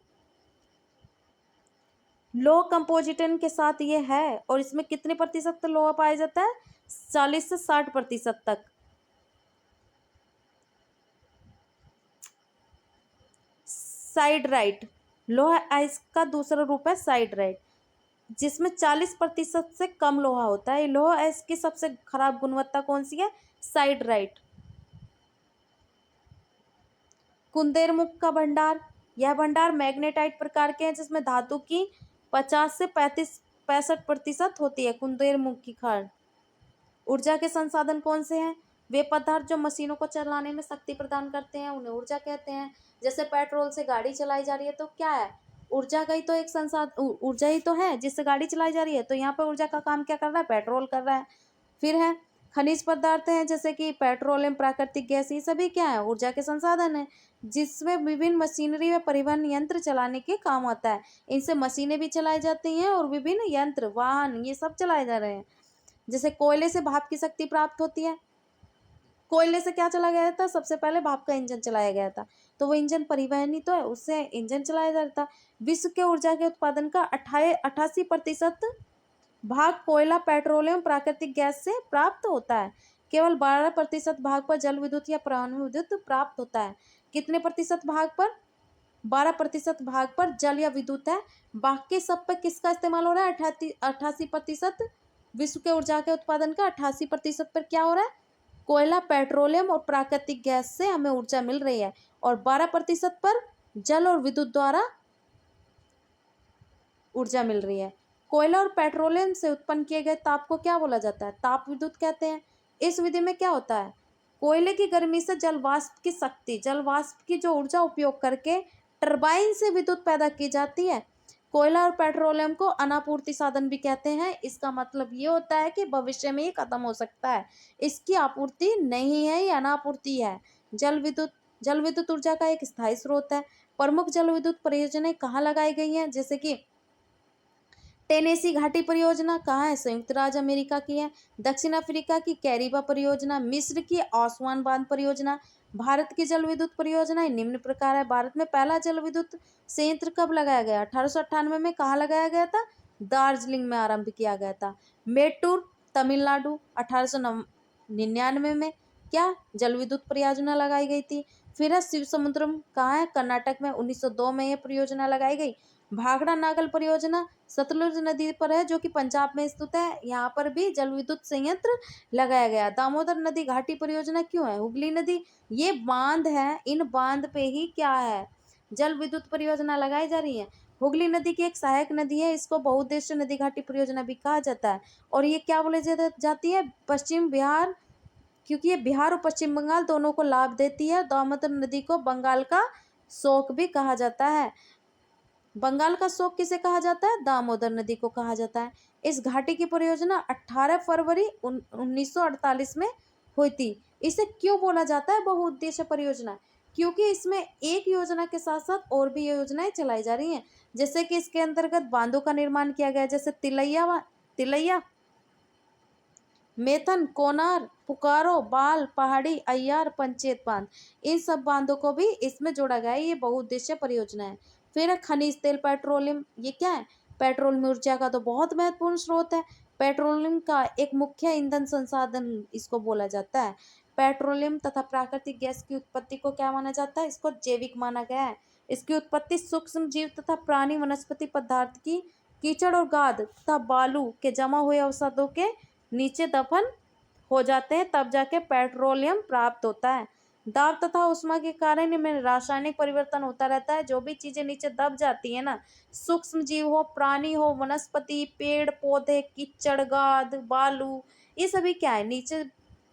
लोह कंपोजिटन के साथ ये है। और इसमें कितने प्रतिशत लोहा पाया जाता है, 40 से 60% तक। साइडराइट, लोहा आइस का दूसरा रूप है साइडराइट, जिसमें 40% से कम लोहा होता है। लोहा आइस की सबसे खराब गुणवत्ता कौन सी है, साइडराइट। कुंदेरमुख का भंडार, यह भंडार मैग्नेटाइट प्रकार के हैं जिसमें धातु की 50 से 65% होती है। कुंदेरमुख की खान। ऊर्जा के संसाधन कौन से हैं, वे पदार्थ जो मशीनों को चलाने में शक्ति प्रदान करते हैं उन्हें ऊर्जा कहते हैं। जैसे पेट्रोल से गाड़ी चलाई जा रही है तो क्या है, ऊर्जा का ही तो एक संसाधन, ऊर्जा ही तो है जिससे गाड़ी चलाई जा रही है। तो यहाँ पर ऊर्जा का काम क्या कर रहा है, पेट्रोल कर रहा है। फिर है खनिज पदार्थ हैं जैसे कि पेट्रोलियम, प्राकृतिक गैस, ये सभी क्या है, ऊर्जा के संसाधन है जिसमें विभिन्न मशीनरी व परिवहन यंत्र चलाने के काम आता है। इनसे मशीनें भी चलाई जाती हैं और विभिन्न यंत्र, वाहन, ये सब चलाए जा रहे हैं। जैसे कोयले से भाप की शक्ति प्राप्त होती है। कोयले से क्या चलाया गया था, सबसे पहले भाप का इंजन चलाया गया था, तो वो इंजन परिवहन ही तो है, उससे इंजन चलाया जाता था। विश्व के ऊर्जा के उत्पादन का 88% भाग कोयला, पेट्रोलियम, प्राकृतिक गैस से प्राप्त होता है। केवल 12% भाग पर जल विद्युत या परमाणु विद्युत प्राप्त होता है। कितने प्रतिशत भाग पर, 12% भाग पर जल या विद्युत है। बाकी सब पर किसका इस्तेमाल हो रहा है, 88%। विश्व के ऊर्जा के उत्पादन का 88% पर क्या हो रहा है, कोयला, पेट्रोलियम और प्राकृतिक गैस से हमें ऊर्जा मिल रही है। और 12% पर जल और विद्युत द्वारा ऊर्जा मिल रही है। कोयला और पेट्रोलियम से उत्पन्न किए गए ताप को क्या बोला जाता है, ताप विद्युत कहते हैं। इस विधि में क्या होता है, कोयले की गर्मी से जल वाष्प की शक्ति, जल वाष्प की जो ऊर्जा उपयोग करके टरबाइन से विद्युत पैदा की जाती है। कोयला और पेट्रोलियम को अनापूर्ति साधन भी कहते हैं। इसका मतलब ये होता है कि भविष्य में ये खत्म हो सकता है, इसकी आपूर्ति नहीं है, ये अनापूर्ति है। जल विद्युत ऊर्जा का एक स्थायी स्रोत है। प्रमुख जल विद्युत परियोजनाएं कहाँ लगाई गई हैं, जैसे कि टेनेसी घाटी परियोजना कहाँ है, संयुक्त राज्य अमेरिका की है। दक्षिण अफ्रीका की कैरिबा परियोजना, मिस्र की आसवान बांध परियोजना। भारत की जल विद्युत परियोजना निम्न प्रकार है। भारत में पहला जल विद्युत संयंत्र कब लगाया गया, 1898 में। कहाँ लगाया गया था, दार्जिलिंग में आरंभ किया गया था। मेट्टूर, तमिलनाडु, 1899 में क्या जल विद्युत परियोजना लगाई गई थी। फिर है शिव समुद्रम, कहाँ है, कर्नाटक में, 1902 में यह परियोजना लगाई गई। भाखड़ा नागल परियोजना सतलुज नदी पर है जो कि पंजाब में स्थित है, यहाँ पर भी जल विद्युत संयंत्र लगाया गया। दामोदर नदी घाटी परियोजना क्यों है, हुगली नदी, ये बांध है, इन बांध पे ही क्या है, जल विद्युत परियोजना लगाई जा रही है। हुगली नदी की एक सहायक नदी है, इसको बहुउद्देश्य नदी घाटी परियोजना भी कहा जाता है। और ये क्या बोले जाती है, पश्चिम बिहार, क्योंकि ये बिहार और पश्चिम बंगाल दोनों को लाभ देती है। दामोदर नदी को बंगाल का शोक भी कहा जाता है। बंगाल का शोक किसे कहा जाता है, दामोदर नदी को कहा जाता है। इस घाटी की परियोजना 18 फरवरी 1948 में हुई थी। इसे क्यों बोला जाता है बहुउद्देश्य परियोजना, क्योंकि इसमें एक योजना के साथ साथ और भी योजनाएं चलाई जा रही हैं। जैसे कि इसके अंतर्गत बांधों का निर्माण किया गया, जैसे तिलैया, मेथन, कोनार, पुकारो, बाल, पहाड़ी, अय्यार, पंचेत बांध, इन सब बांधों को भी इसमें जोड़ा गया है। ये बहुउद्देश्य परियोजना है। फिर है खनिज तेल, पेट्रोलियम, ये क्या है, पेट्रोलियम ऊर्जा का तो बहुत महत्वपूर्ण स्रोत है। पेट्रोलियम का एक मुख्य ईंधन संसाधन इसको बोला जाता है। पेट्रोलियम तथा प्राकृतिक गैस की उत्पत्ति को क्या माना जाता है, इसको जैविक माना गया है। इसकी उत्पत्ति सूक्ष्म जीव तथा प्राणी, वनस्पति पदार्थ की कीचड़ और गाद तथा बालू के जमा हुए अवसादों के नीचे दफन हो जाते हैं, तब जाके पेट्रोलियम प्राप्त होता है। दाब तथा उष्मा के कारण इनमें रासायनिक परिवर्तन होता रहता है। जो भी चीजें नीचे दब जाती है ना, सूक्ष्म जीव हो, प्राणी हो, वनस्पति, पेड़ पौधे, कीचड़, गाद, बालू, ये सभी क्या है, नीचे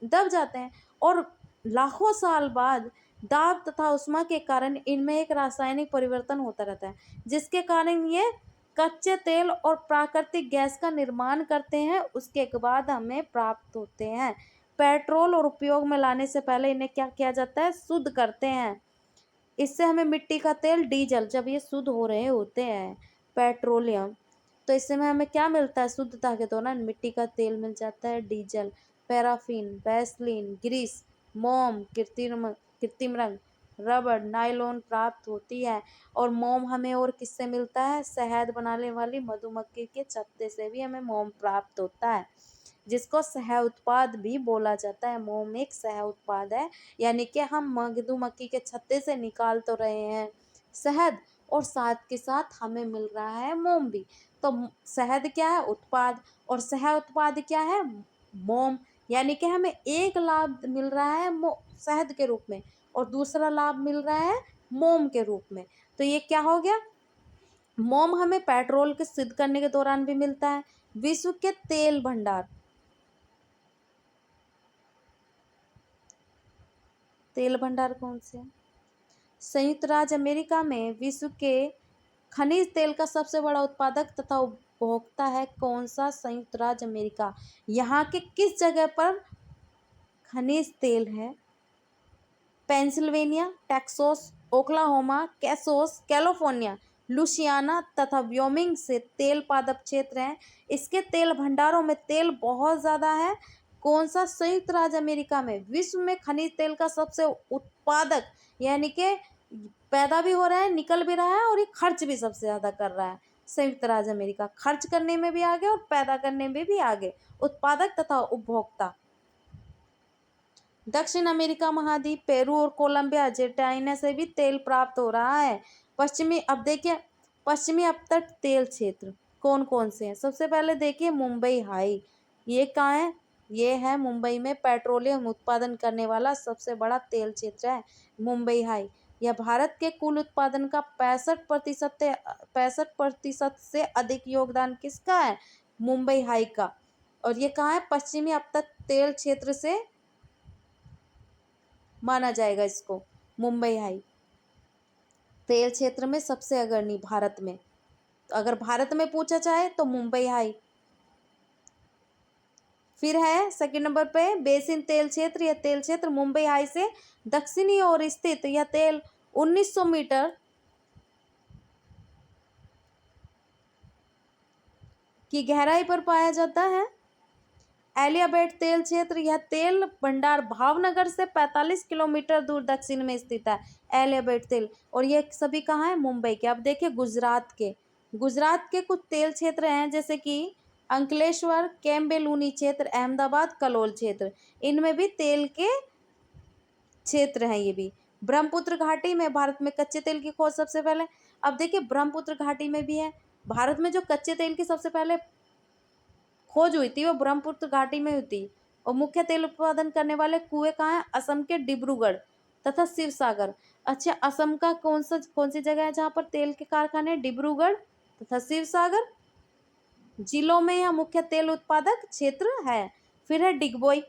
दब जाते हैं। और लाखों साल बाद दाब तथा उष्मा के कारण इनमें एक रासायनिक परिवर्तन होता रहता है, जिसके कारण ये कच्चे तेल और प्राकृतिक गैस का निर्माण करते हैं, उसके बाद हमें प्राप्त होते हैं। पेट्रोल और उपयोग में लाने से पहले इन्हें क्या किया जाता है, शुद्ध करते हैं। इससे हमें मिट्टी का तेल, डीजल, जब ये शुद्ध हो रहे होते हैं पेट्रोलियम, तो इससे में हमें क्या मिलता है, शुद्धता के दौरान मिट्टी का तेल मिल जाता है, डीजल, पैराफिन, वैसलीन, ग्रीस, मोम, कृत्रिम रंग, रबड़, नायलॉन प्राप्त होती है। और मोम हमें और किससे मिलता है, शहद बनाने वाली मधुमक्खी के छत्ते से भी हमें मोम प्राप्त होता है, जिसको सह उत्पाद भी बोला जाता है। मोम एक सह उत्पाद है, यानी कि हम मधुमक्खी के छत्ते से निकाल तो रहे हैं शहद, और साथ के साथ हमें मिल रहा है मोम भी। तो शहद क्या है, उत्पाद, और सह उत्पाद क्या है, मोम। यानी कि हमें एक लाभ मिल रहा है शहद के रूप में, और दूसरा लाभ मिल रहा है मोम के रूप में। तो ये क्या हो गया, मोम हमें पेट्रोल के सिद्ध करने के दौरान भी मिलता है। विश्व के तेल भंडार, तेल भंडार कौन से हैं? संयुक्त राज्य अमेरिका में विश्व के खनिज तेल का सबसे बड़ा उत्पादक तथा उपभोक्ता है कौन सा, संयुक्त राज्य अमेरिका। यहाँ के किस जगह पर खनिज तेल है, Pennsylvania, Texas, Oklahoma, California, Louisiana तथा व्योमिंग से तेल पादप क्षेत्र हैं। इसके तेल भंडारों में तेल बहुत ज़्यादा है। कौन सा, संयुक्त राज्य अमेरिका में। विश्व में खनिज तेल का सबसे उत्पादक, यानी कि पैदा भी हो रहा है, निकल भी रहा है, और ये खर्च भी सबसे ज़्यादा कर रहा है। संयुक्त राज्य अमेरिका खर्च करने में भी आगे और पैदा करने में भी आगे, उत्पादक तथा उपभोक्ता। दक्षिण अमेरिका महाद्वीप, पेरू और कोलंबिया, अर्जेंटीना से भी तेल प्राप्त हो रहा है। अब देखिए पश्चिमी अपतट तेल क्षेत्र कौन कौन से हैं। सबसे पहले देखिए मुंबई हाई, ये कहाँ है, ये है मुंबई में पेट्रोलियम उत्पादन करने वाला सबसे बड़ा तेल क्षेत्र है मुंबई हाई। यह भारत के कुल उत्पादन का 65% से अधिक योगदान किसका है, मुंबई हाई का। और ये कहाँ है, पश्चिमी अपतट तेल क्षेत्र से माना जाएगा इसको, मुंबई हाई तेल क्षेत्र में सबसे अग्रणी भारत में। तो अगर भारत में पूछा जाए तो मुंबई हाई। फिर है सेकंड नंबर पे बेसिन तेल क्षेत्र। यह तेल क्षेत्र मुंबई हाई से दक्षिणी ओर स्थित, यह तेल 1900 मीटर की गहराई पर पाया जाता है। एलियाबेट तेल क्षेत्र, यह तेल भंडार भावनगर से 45 किलोमीटर दूर दक्षिण में स्थित है, एलियाबेट तेल। और ये सभी कहाँ है, मुंबई के। अब देखिए गुजरात के कुछ तेल क्षेत्र हैं, जैसे कि अंकलेश्वर, केम्बेलूनी क्षेत्र, अहमदाबाद, कलोल क्षेत्र, इनमें भी तेल के क्षेत्र हैं। ये भी ब्रह्मपुत्र घाटी में भारत में कच्चे तेल की खोज सबसे पहले। अब देखिए ब्रह्मपुत्र घाटी में भी है, भारत में जो कच्चे तेल की सबसे पहले खोज हुई थी वो ब्रह्मपुत्र घाटी में हुई थी। और मुख्य तेल उत्पादन करने वाले कुएं कहाँ हैं, असम के डिब्रूगढ़ तथा शिवसागर। अच्छा, असम का कौन सी जगह है जहाँ पर तेल के कारखाने, डिब्रूगढ़ तथा शिवसागर जिलों में यह मुख्य तेल उत्पादक क्षेत्र है। फिर है डिगबोई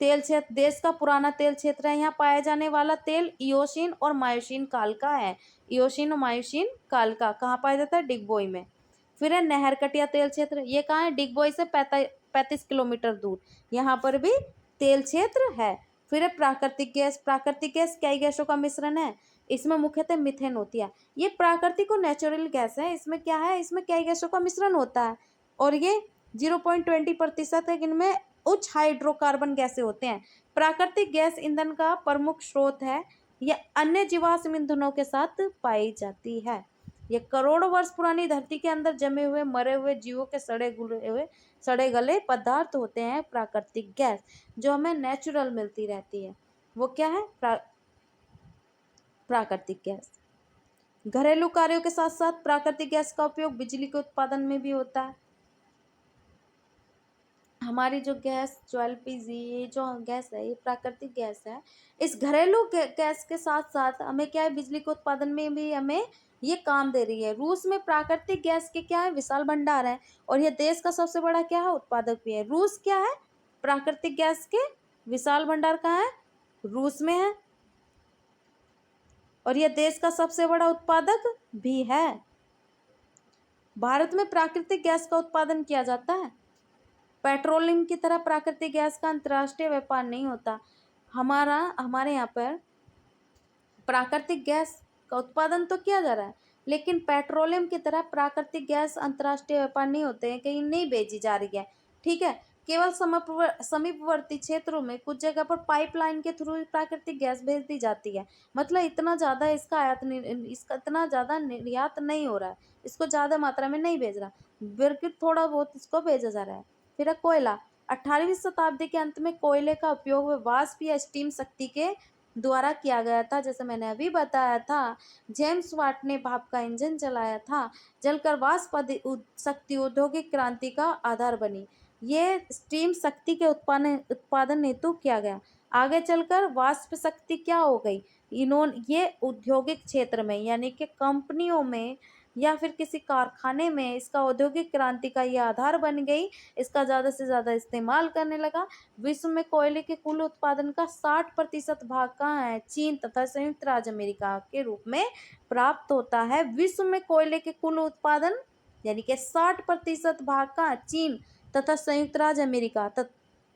तेल क्षेत्र, देश का पुराना तेल क्षेत्र है। यहाँ पाया जाने वाला तेल इयोसीन और मायोसीन काल का है। इयोसीन और मायोसीन काल का कहाँ पाया जाता है, डिगबोई में। फिर है नहरकटिया तेल क्षेत्र, ये कहाँ है, डिगबोई से 35 किलोमीटर दूर, यहाँ पर भी तेल क्षेत्र है। फिर है प्राकृतिक गैस कई गैसों का मिश्रण है, इसमें मुख्यतः मीथेन होती है। ये प्राकृतिक और नेचुरल गैस है, इसमें क्या है, इसमें कई गैसों का मिश्रण होता है, और ये 0.20% है। इनमें उच्च हाइड्रोकार्बन गैसें होते हैं। प्राकृतिक गैस ईंधन का प्रमुख स्रोत है, यह अन्य जीवाश्म ईंधनों के साथ पाई जाती है। ये करोड़ों वर्ष पुरानी धरती के अंदर जमे हुए मरे हुए जीवों के सड़े गले पदार्थ होते हैं प्राकृतिक गैस, जो हमें नेचुरल मिलती रहती है। वो क्या है, प्राकृतिक गैस। घरेलू कार्यों के साथ साथ प्राकृतिक गैस का उपयोग बिजली के उत्पादन में भी होता है। हमारी जो एलपीजी, ये जो गैस है, ये प्राकृतिक गैस है। इस घरेलू गैस के साथ साथ हमें क्या है, बिजली के उत्पादन में भी हमें ये काम दे रही है। रूस में प्राकृतिक गैस के क्या है, विशाल भंडार है, और यह देश का सबसे बड़ा क्या है, उत्पादक भी है। रूस क्या है, प्राकृतिक गैस के विशाल भंडार कहाँ है, रूस में है, और यह देश का सबसे बड़ा उत्पादक भी है। भारत में प्राकृतिक गैस का उत्पादन किया जाता है। पेट्रोलियम की तरह प्राकृतिक गैस का अंतर्राष्ट्रीय व्यापार नहीं होता। हमारे यहाँ पर प्राकृतिक गैस का उत्पादन तो किया जा रहा है, लेकिन पेट्रोलियम की तरह प्राकृतिक गैस अंतर्राष्ट्रीय व्यापार नहीं होते हैं, कहीं नहीं भेजी जा रही है। ठीक है, केवल समीपवर्ती क्षेत्रों में कुछ जगह पर पाइपलाइन के थ्रू प्राकृतिक गैस भेज दी जाती है। मतलब इतना ज़्यादा इसका इतना ज़्यादा निर्यात नहीं हो रहा है, इसको ज़्यादा मात्रा में नहीं भेज रहा, बल्कि थोड़ा बहुत इसको भेजा जा रहा है। फिर है कोयला। 18वीं शताब्दी के अंत में कोयले का उपयोग वाष्प या स्टीम शक्ति के द्वारा किया गया था। जैसे मैंने अभी बताया था, जेम्स वाट ने भाप का इंजन चलाया था। जलकर वाष्प शक्ति औद्योगिक क्रांति का आधार बनी। ये स्टीम शक्ति के उत्पादन हेतु किया गया। आगे चलकर वाष्प शक्ति क्या हो गई, ये औद्योगिक क्षेत्र में यानी कि कंपनियों में या फिर किसी कारखाने में इसका औद्योगिक क्रांति का ये आधार बन गई। इसका ज़्यादा से ज़्यादा इस्तेमाल करने लगा। विश्व में कोयले के कुल उत्पादन का 60% भाग कहाँ है, चीन तथा संयुक्त राज्य अमेरिका के रूप में प्राप्त होता है। विश्व में कोयले के कुल उत्पादन यानी कि 60% भाग का चीन तथा संयुक्त राज्य अमेरिका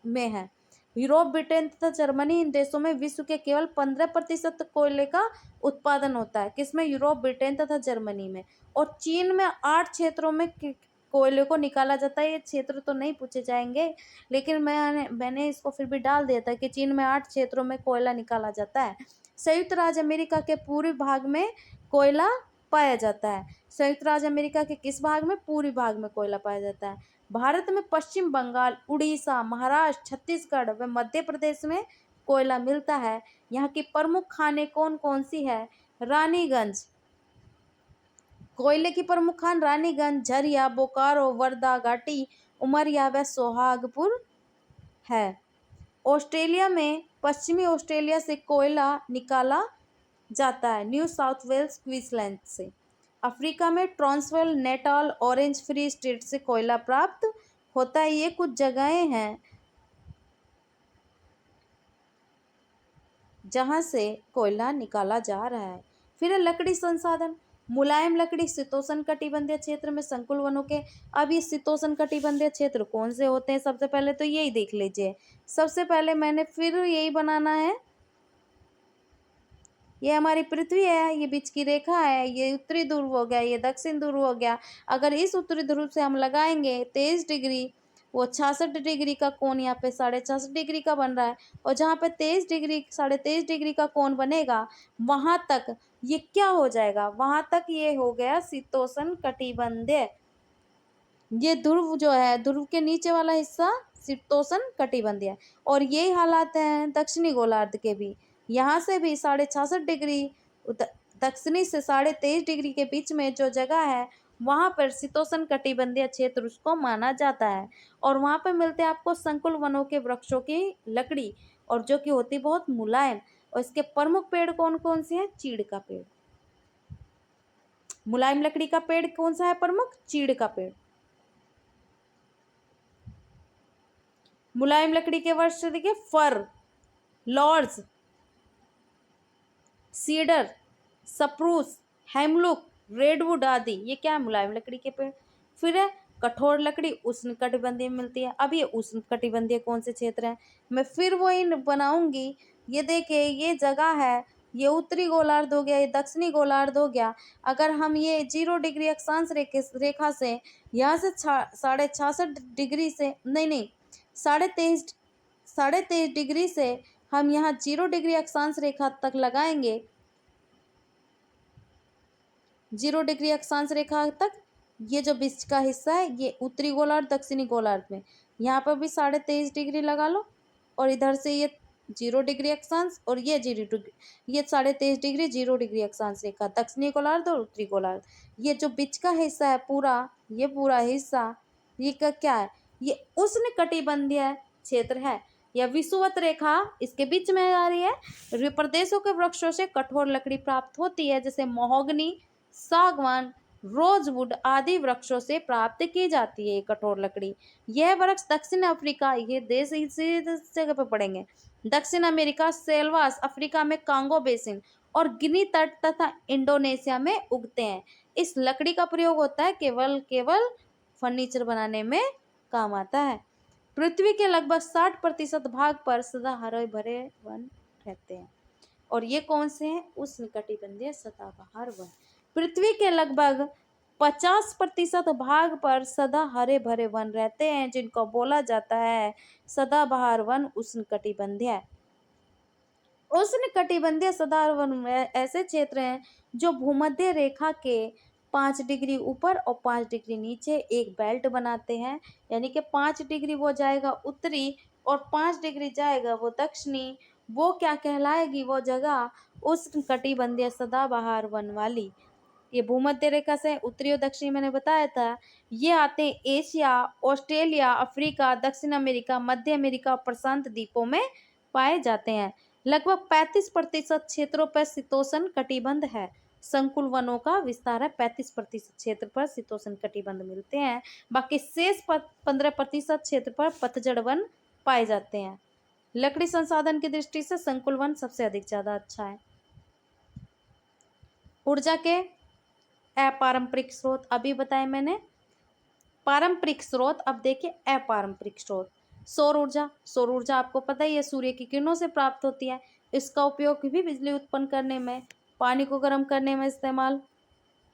में है। यूरोप, ब्रिटेन तथा जर्मनी इन देशों में विश्व के केवल 15% कोयले का उत्पादन होता है। किसमें, यूरोप, ब्रिटेन तथा जर्मनी में। और चीन में 8 क्षेत्रों में कोयले को निकाला जाता है। ये क्षेत्र तो नहीं पूछे जाएंगे, लेकिन मैंने इसको फिर भी डाल दिया था कि चीन में 8 क्षेत्रों में कोयला निकाला जाता है। संयुक्त राज्य अमेरिका के पूर्वी भाग में कोयला पाया जाता है। संयुक्त राज्य अमेरिका के किस भाग में, पूर्वी भाग में कोयला पाया जाता है। भारत में पश्चिम बंगाल, उड़ीसा, महाराष्ट्र, छत्तीसगढ़ व मध्य प्रदेश में कोयला मिलता है। यहाँ की प्रमुख खानें कौन कौन सी है, रानीगंज। कोयले की प्रमुख खान रानीगंज, झरिया, बोकारो, वर्धा घाटी, उमरिया व सोहागपुर है। ऑस्ट्रेलिया में पश्चिमी ऑस्ट्रेलिया से कोयला निकाला जाता है, न्यू साउथ वेल्स, क्वींसलैंड से। अफ्रीका में Transvaal, Natal, orange free state से कोयला प्राप्त होता है। ये कुछ जगहें हैं जहां से कोयला निकाला जा रहा है। फिर लकड़ी संसाधन। मुलायम लकड़ी शीतोष्ण कटिबंधीय क्षेत्र में संकुल वनों के। अब ये शीतोष्ण कटिबंधीय क्षेत्र कौन से होते हैं, सबसे पहले तो यही देख लीजिए। सबसे पहले मैंने फिर यही बनाना है, ये हमारी पृथ्वी है, ये बीच की रेखा है, ये उत्तरी ध्रुव हो गया, ये दक्षिण ध्रुव हो गया। अगर इस उत्तरी ध्रुव से हम लगाएंगे 23 डिग्री, वो 66 डिग्री का कोण यहाँ पे 66.5 डिग्री का बन रहा है। और जहाँ पे 23 डिग्री 23.5 डिग्री का कोण बनेगा, वहां तक ये क्या हो जाएगा, वहां तक ये हो गया शीतोष्ण कटिबंधीय। ये ध्रुव जो है, ध्रुव के नीचे वाला हिस्सा शीतोष्ण कटिबंधीय। और यही हालात हैं दक्षिणी गोलार्ध के भी। यहाँ से भी 66.5 डिग्री दक्षिणी से 23.5 डिग्री के बीच में जो जगह है, वहाँ पर शीतोष्ण कटिबंधीय क्षेत्र उसको माना जाता है। और वहाँ पर मिलते हैं आपको संकुल वनों के वृक्षों की लकड़ी, और जो कि होती बहुत मुलायम। और इसके प्रमुख पेड़ कौन कौन से हैं, चीड़ का पेड़। मुलायम लकड़ी का पेड़ कौन सा है प्रमुख, चीड़ का पेड़। मुलायम लकड़ी के वृक्ष देखिए, फर, लॉर्स, सीडर, सप्रूस, हेमलुक, रेडवुड आदि, ये क्या है, मुलायम लकड़ी के पेड़। फिर है कठोर लकड़ी, उष्णकटिबंधीय में मिलती है। अब ये उष्णकटिबंधीय कौन से क्षेत्र है, मैं फिर वही बनाऊंगी। ये देखिए, ये जगह है, ये उत्तरी गोलार्ध हो गया, ये दक्षिणी गोलार्ध हो गया। अगर हम ये 0 डिग्री अक्षांश रेखा से यहाँ से 66.5 डिग्री से नहीं 23.5 डिग्री से हम यहाँ 0 डिग्री अक्षांश रेखा तक लगाएंगे, 0 डिग्री अक्षांश रेखा तक, ये जो बीच का हिस्सा है ये उत्तरी गोलार्ध दक्षिणी गोलार्ध में, यहाँ पर भी 23.5 डिग्री लगा लो। और इधर से ये 0 डिग्री अक्षांश, और ये 0 डिग्री, ये 23.5 डिग्री 0 डिग्री अक्षांश रेखा, दक्षिणी गोलार्ध और उत्तरी गोलार्ध। ये जो बीच का हिस्सा है पूरा, ये पूरा हिस्सा, ये का क्या है, ये उष्णकटिबंधीय क्षेत्र है। यह विषुवत रेखा इसके बीच में आ रही है। प्रदेशों के वृक्षों से कठोर लकड़ी प्राप्त होती है, जैसे महोगनी, सागवान, रोजवुड आदि वृक्षों से प्राप्त की जाती है कठोर लकड़ी। यह वृक्ष दक्षिण अफ्रीका, ये देश इसी जगह पे पड़ेंगे, दक्षिण अमेरिका, सेल्वास अफ्रीका में कांगो बेसिन और गिनी तट तथा इंडोनेशिया में उगते हैं। इस लकड़ी का प्रयोग होता है केवल फर्नीचर बनाने में काम आता है। पृथ्वी के लगभग 60% भाग पर सदा हरे भरे वन रहते हैं। और ये कौन से हैं? उष्णकटिबंधीय सदाबहार वन। पृथ्वी के लगभग 50% भाग पर सदा हरे भरे वन रहते हैं, जिनको बोला जाता है सदाबहार वन उष्णकटिबंधीय। उष्णकटिबंधीय सदाबहार वन में ऐसे क्षेत्र हैं जो भूमध्य रेखा के 5 डिग्री ऊपर और 5 डिग्री नीचे एक बेल्ट बनाते हैं। यानी कि 5 डिग्री वो जाएगा उत्तरी और 5 डिग्री जाएगा वो दक्षिणी। वो क्या कहलाएगी वो जगह? उष्णकटिबंधीय सदाबहार वन वाली। ये भूमध्य रेखा से उत्तरी और दक्षिणी मैंने बताया था। ये आते हैं एशिया, ऑस्ट्रेलिया, अफ्रीका, दक्षिण अमेरिका, मध्य अमेरिका और प्रशांत द्वीपों में पाए जाते हैं। लगभग 35% क्षेत्रों पर शीतोष्ण कटिबंध है। संकुल वनों का विस्तार है। 35% क्षेत्र पर शीतोष्ण कटिबंध मिलते हैं। बाकी शेष 15% क्षेत्र पर पतझड़ वन पाए जाते हैं। लकड़ी संसाधन की दृष्टि से संकुल वन सबसे अधिक ज्यादा अच्छा है। ऊर्जा के अपारंपरिक स्रोत अभी बताए मैंने। पारंपरिक स्रोत, अब देखिए अपारंपरिक स्रोत। सौर ऊर्जा। सौर ऊर्जा आपको पता ही है सूर्य की किरणों से प्राप्त होती है। इसका उपयोग भी बिजली उत्पन्न करने में, पानी को गर्म करने में इस्तेमाल,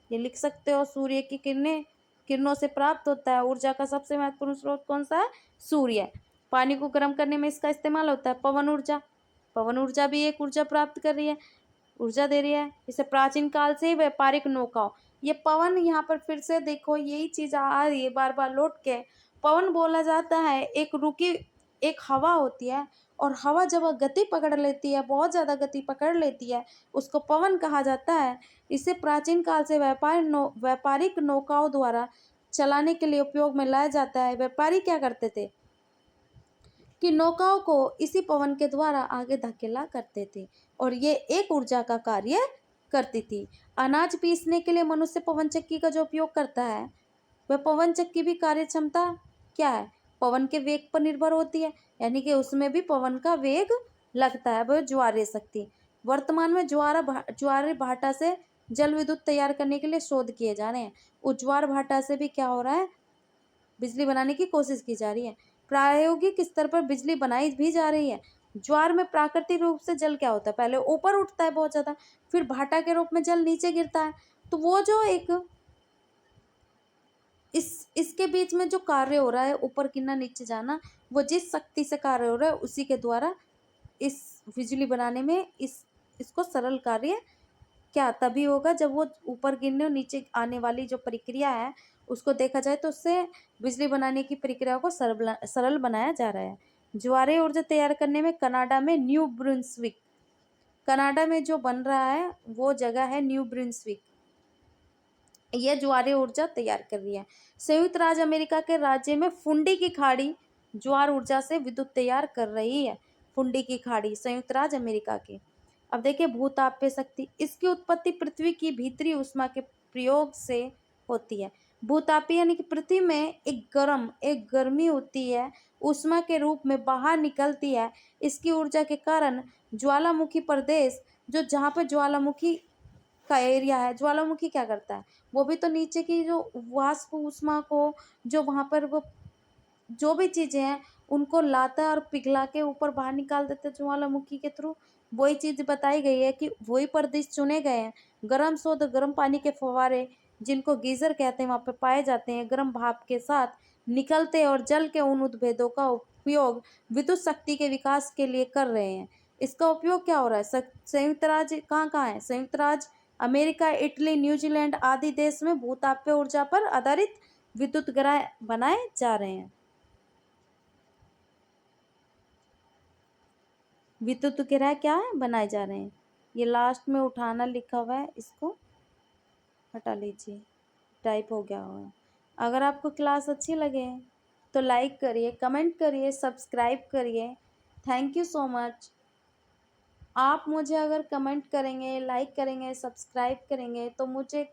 ये लिख सकते हो। सूर्य की किरणों से प्राप्त होता है। ऊर्जा का सबसे महत्वपूर्ण स्रोत कौन सा है? सूर्य। पानी को गर्म करने में इसका इस्तेमाल होता है। पवन ऊर्जा। पवन ऊर्जा भी एक ऊर्जा प्राप्त कर रही है, ऊर्जा दे रही है। इसे प्राचीन काल से ही व्यापारिक नौकाओं, ये पवन यहाँ पर फिर से देखो यही चीज आ रही है बार बार लौट के। पवन बोला जाता है एक रुकी एक हवा होती है, और हवा जब गति पकड़ लेती है, बहुत ज्यादा गति पकड़ लेती है, उसको पवन कहा जाता है। इसे प्राचीन काल से व्यापारिक नौकाओं द्वारा चलाने के लिए उपयोग में लाया जाता है। व्यापारी क्या करते थे कि नौकाओं को इसी पवन के द्वारा आगे धकेला करते थे, और ये एक ऊर्जा का कार्य करती थी। अनाज पीसने के लिए मनुष्य पवन चक्की का जो उपयोग करता है, वह पवन चक्की भी कार्य क्षमता क्या है? पवन के वेग पर निर्भर होती है। यानी कि उसमें भी पवन का वेग लगता है। वह ज्वारीय शक्ति। वर्तमान में ज्वारीय भाटा से जल विद्युत तैयार करने के लिए शोध किए जा रहे हैं। उस ज्वार भाटा से भी क्या हो रहा है? बिजली बनाने की कोशिश की जा रही है। प्रायोगिक स्तर पर बिजली बनाई भी जा रही है। ज्वार में प्राकृतिक रूप से जल क्या होता है? पहले ऊपर उठता है बहुत ज्यादा, फिर भाटा के रूप में जल नीचे गिरता है। तो वो जो एक इसके बीच में जो कार्य हो रहा है, ऊपर गिरना नीचे जाना, वो जिस शक्ति से कार्य हो रहा है उसी के द्वारा इस बिजली बनाने में इसको सरल कार्य क्या तभी होगा जब वो ऊपर गिरने और नीचे आने वाली जो प्रक्रिया है उसको देखा जाए, तो उससे बिजली बनाने की प्रक्रिया को सरल बनाया जा रहा है। ज्वारीय ऊर्जा तैयार करने में कनाडा में न्यू ब्रुंसविक, कनाडा में जो बन रहा है वो जगह है न्यू ब्रुंसविक, यह ज्वारीय ऊर्जा तैयार कर रही है। संयुक्त राज्य अमेरिका के राज्य में फुंडी की खाड़ी ज्वार ऊर्जा से विद्युत तैयार कर रही है। फुंडी की खाड़ी संयुक्त राज्य अमेरिका की। अब देखिए भूतापीय शक्ति, इसकी उत्पत्ति पृथ्वी की भीतरी ऊष्मा के प्रयोग से होती है। भूतापीय यानी कि पृथ्वी में एक गर्मी होती है, ऊष्मा के रूप में बाहर निकलती है। इसकी ऊर्जा के कारण ज्वालामुखी प्रदेश, जो जहाँ पे ज्वालामुखी का एरिया है, ज्वालामुखी क्या करता है? वो भी तो नीचे की जो वाष्प ऊष्मा को, जो वहां पर वो जो भी चीजें हैं उनको लाता है और पिघला के ऊपर बाहर निकाल देते हैं ज्वालामुखी के थ्रू। वही चीज बताई गई है कि वही प्रदेश चुने गए हैं। गर्म शोध गर्म पानी के फव्वारे, जिनको गीजर कहते हैं, वहां पे पाए जाते हैं। गर्म भाप के साथ निकलते हैं और जल के उन उद्भेदों का उपयोग विद्युत शक्ति के विकास के लिए कर रहे हैं। इसका उपयोग क्या हो रहा है? संयुक्त राज्य कहाँ कहाँ है? संयुक्त राज्य अमेरिका, इटली, न्यूजीलैंड आदि देश में भूतापीय ऊर्जा पर आधारित विद्युत ग्रह बनाए जा रहे हैं। विद्युत ग्रह क्या है? बनाए जा रहे हैं। ये लास्ट में उठाना लिखा हुआ है, इसको हटा लीजिए, टाइप हो गया होगा। अगर आपको क्लास अच्छी लगे तो लाइक करिए, कमेंट करिए, सब्सक्राइब करिए। Thank you so much. आप मुझे अगर कमेंट करेंगे, लाइक करेंगे, सब्सक्राइब करेंगे तो मुझे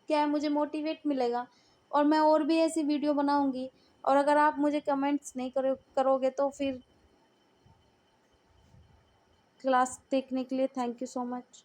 क्या है, मुझे मोटिवेट मिलेगा और मैं और भी ऐसी वीडियो बनाऊंगी। और अगर आप मुझे कमेंट्स नहीं करोगे तो फिर क्लास देखने के लिए थैंक यू सो मच।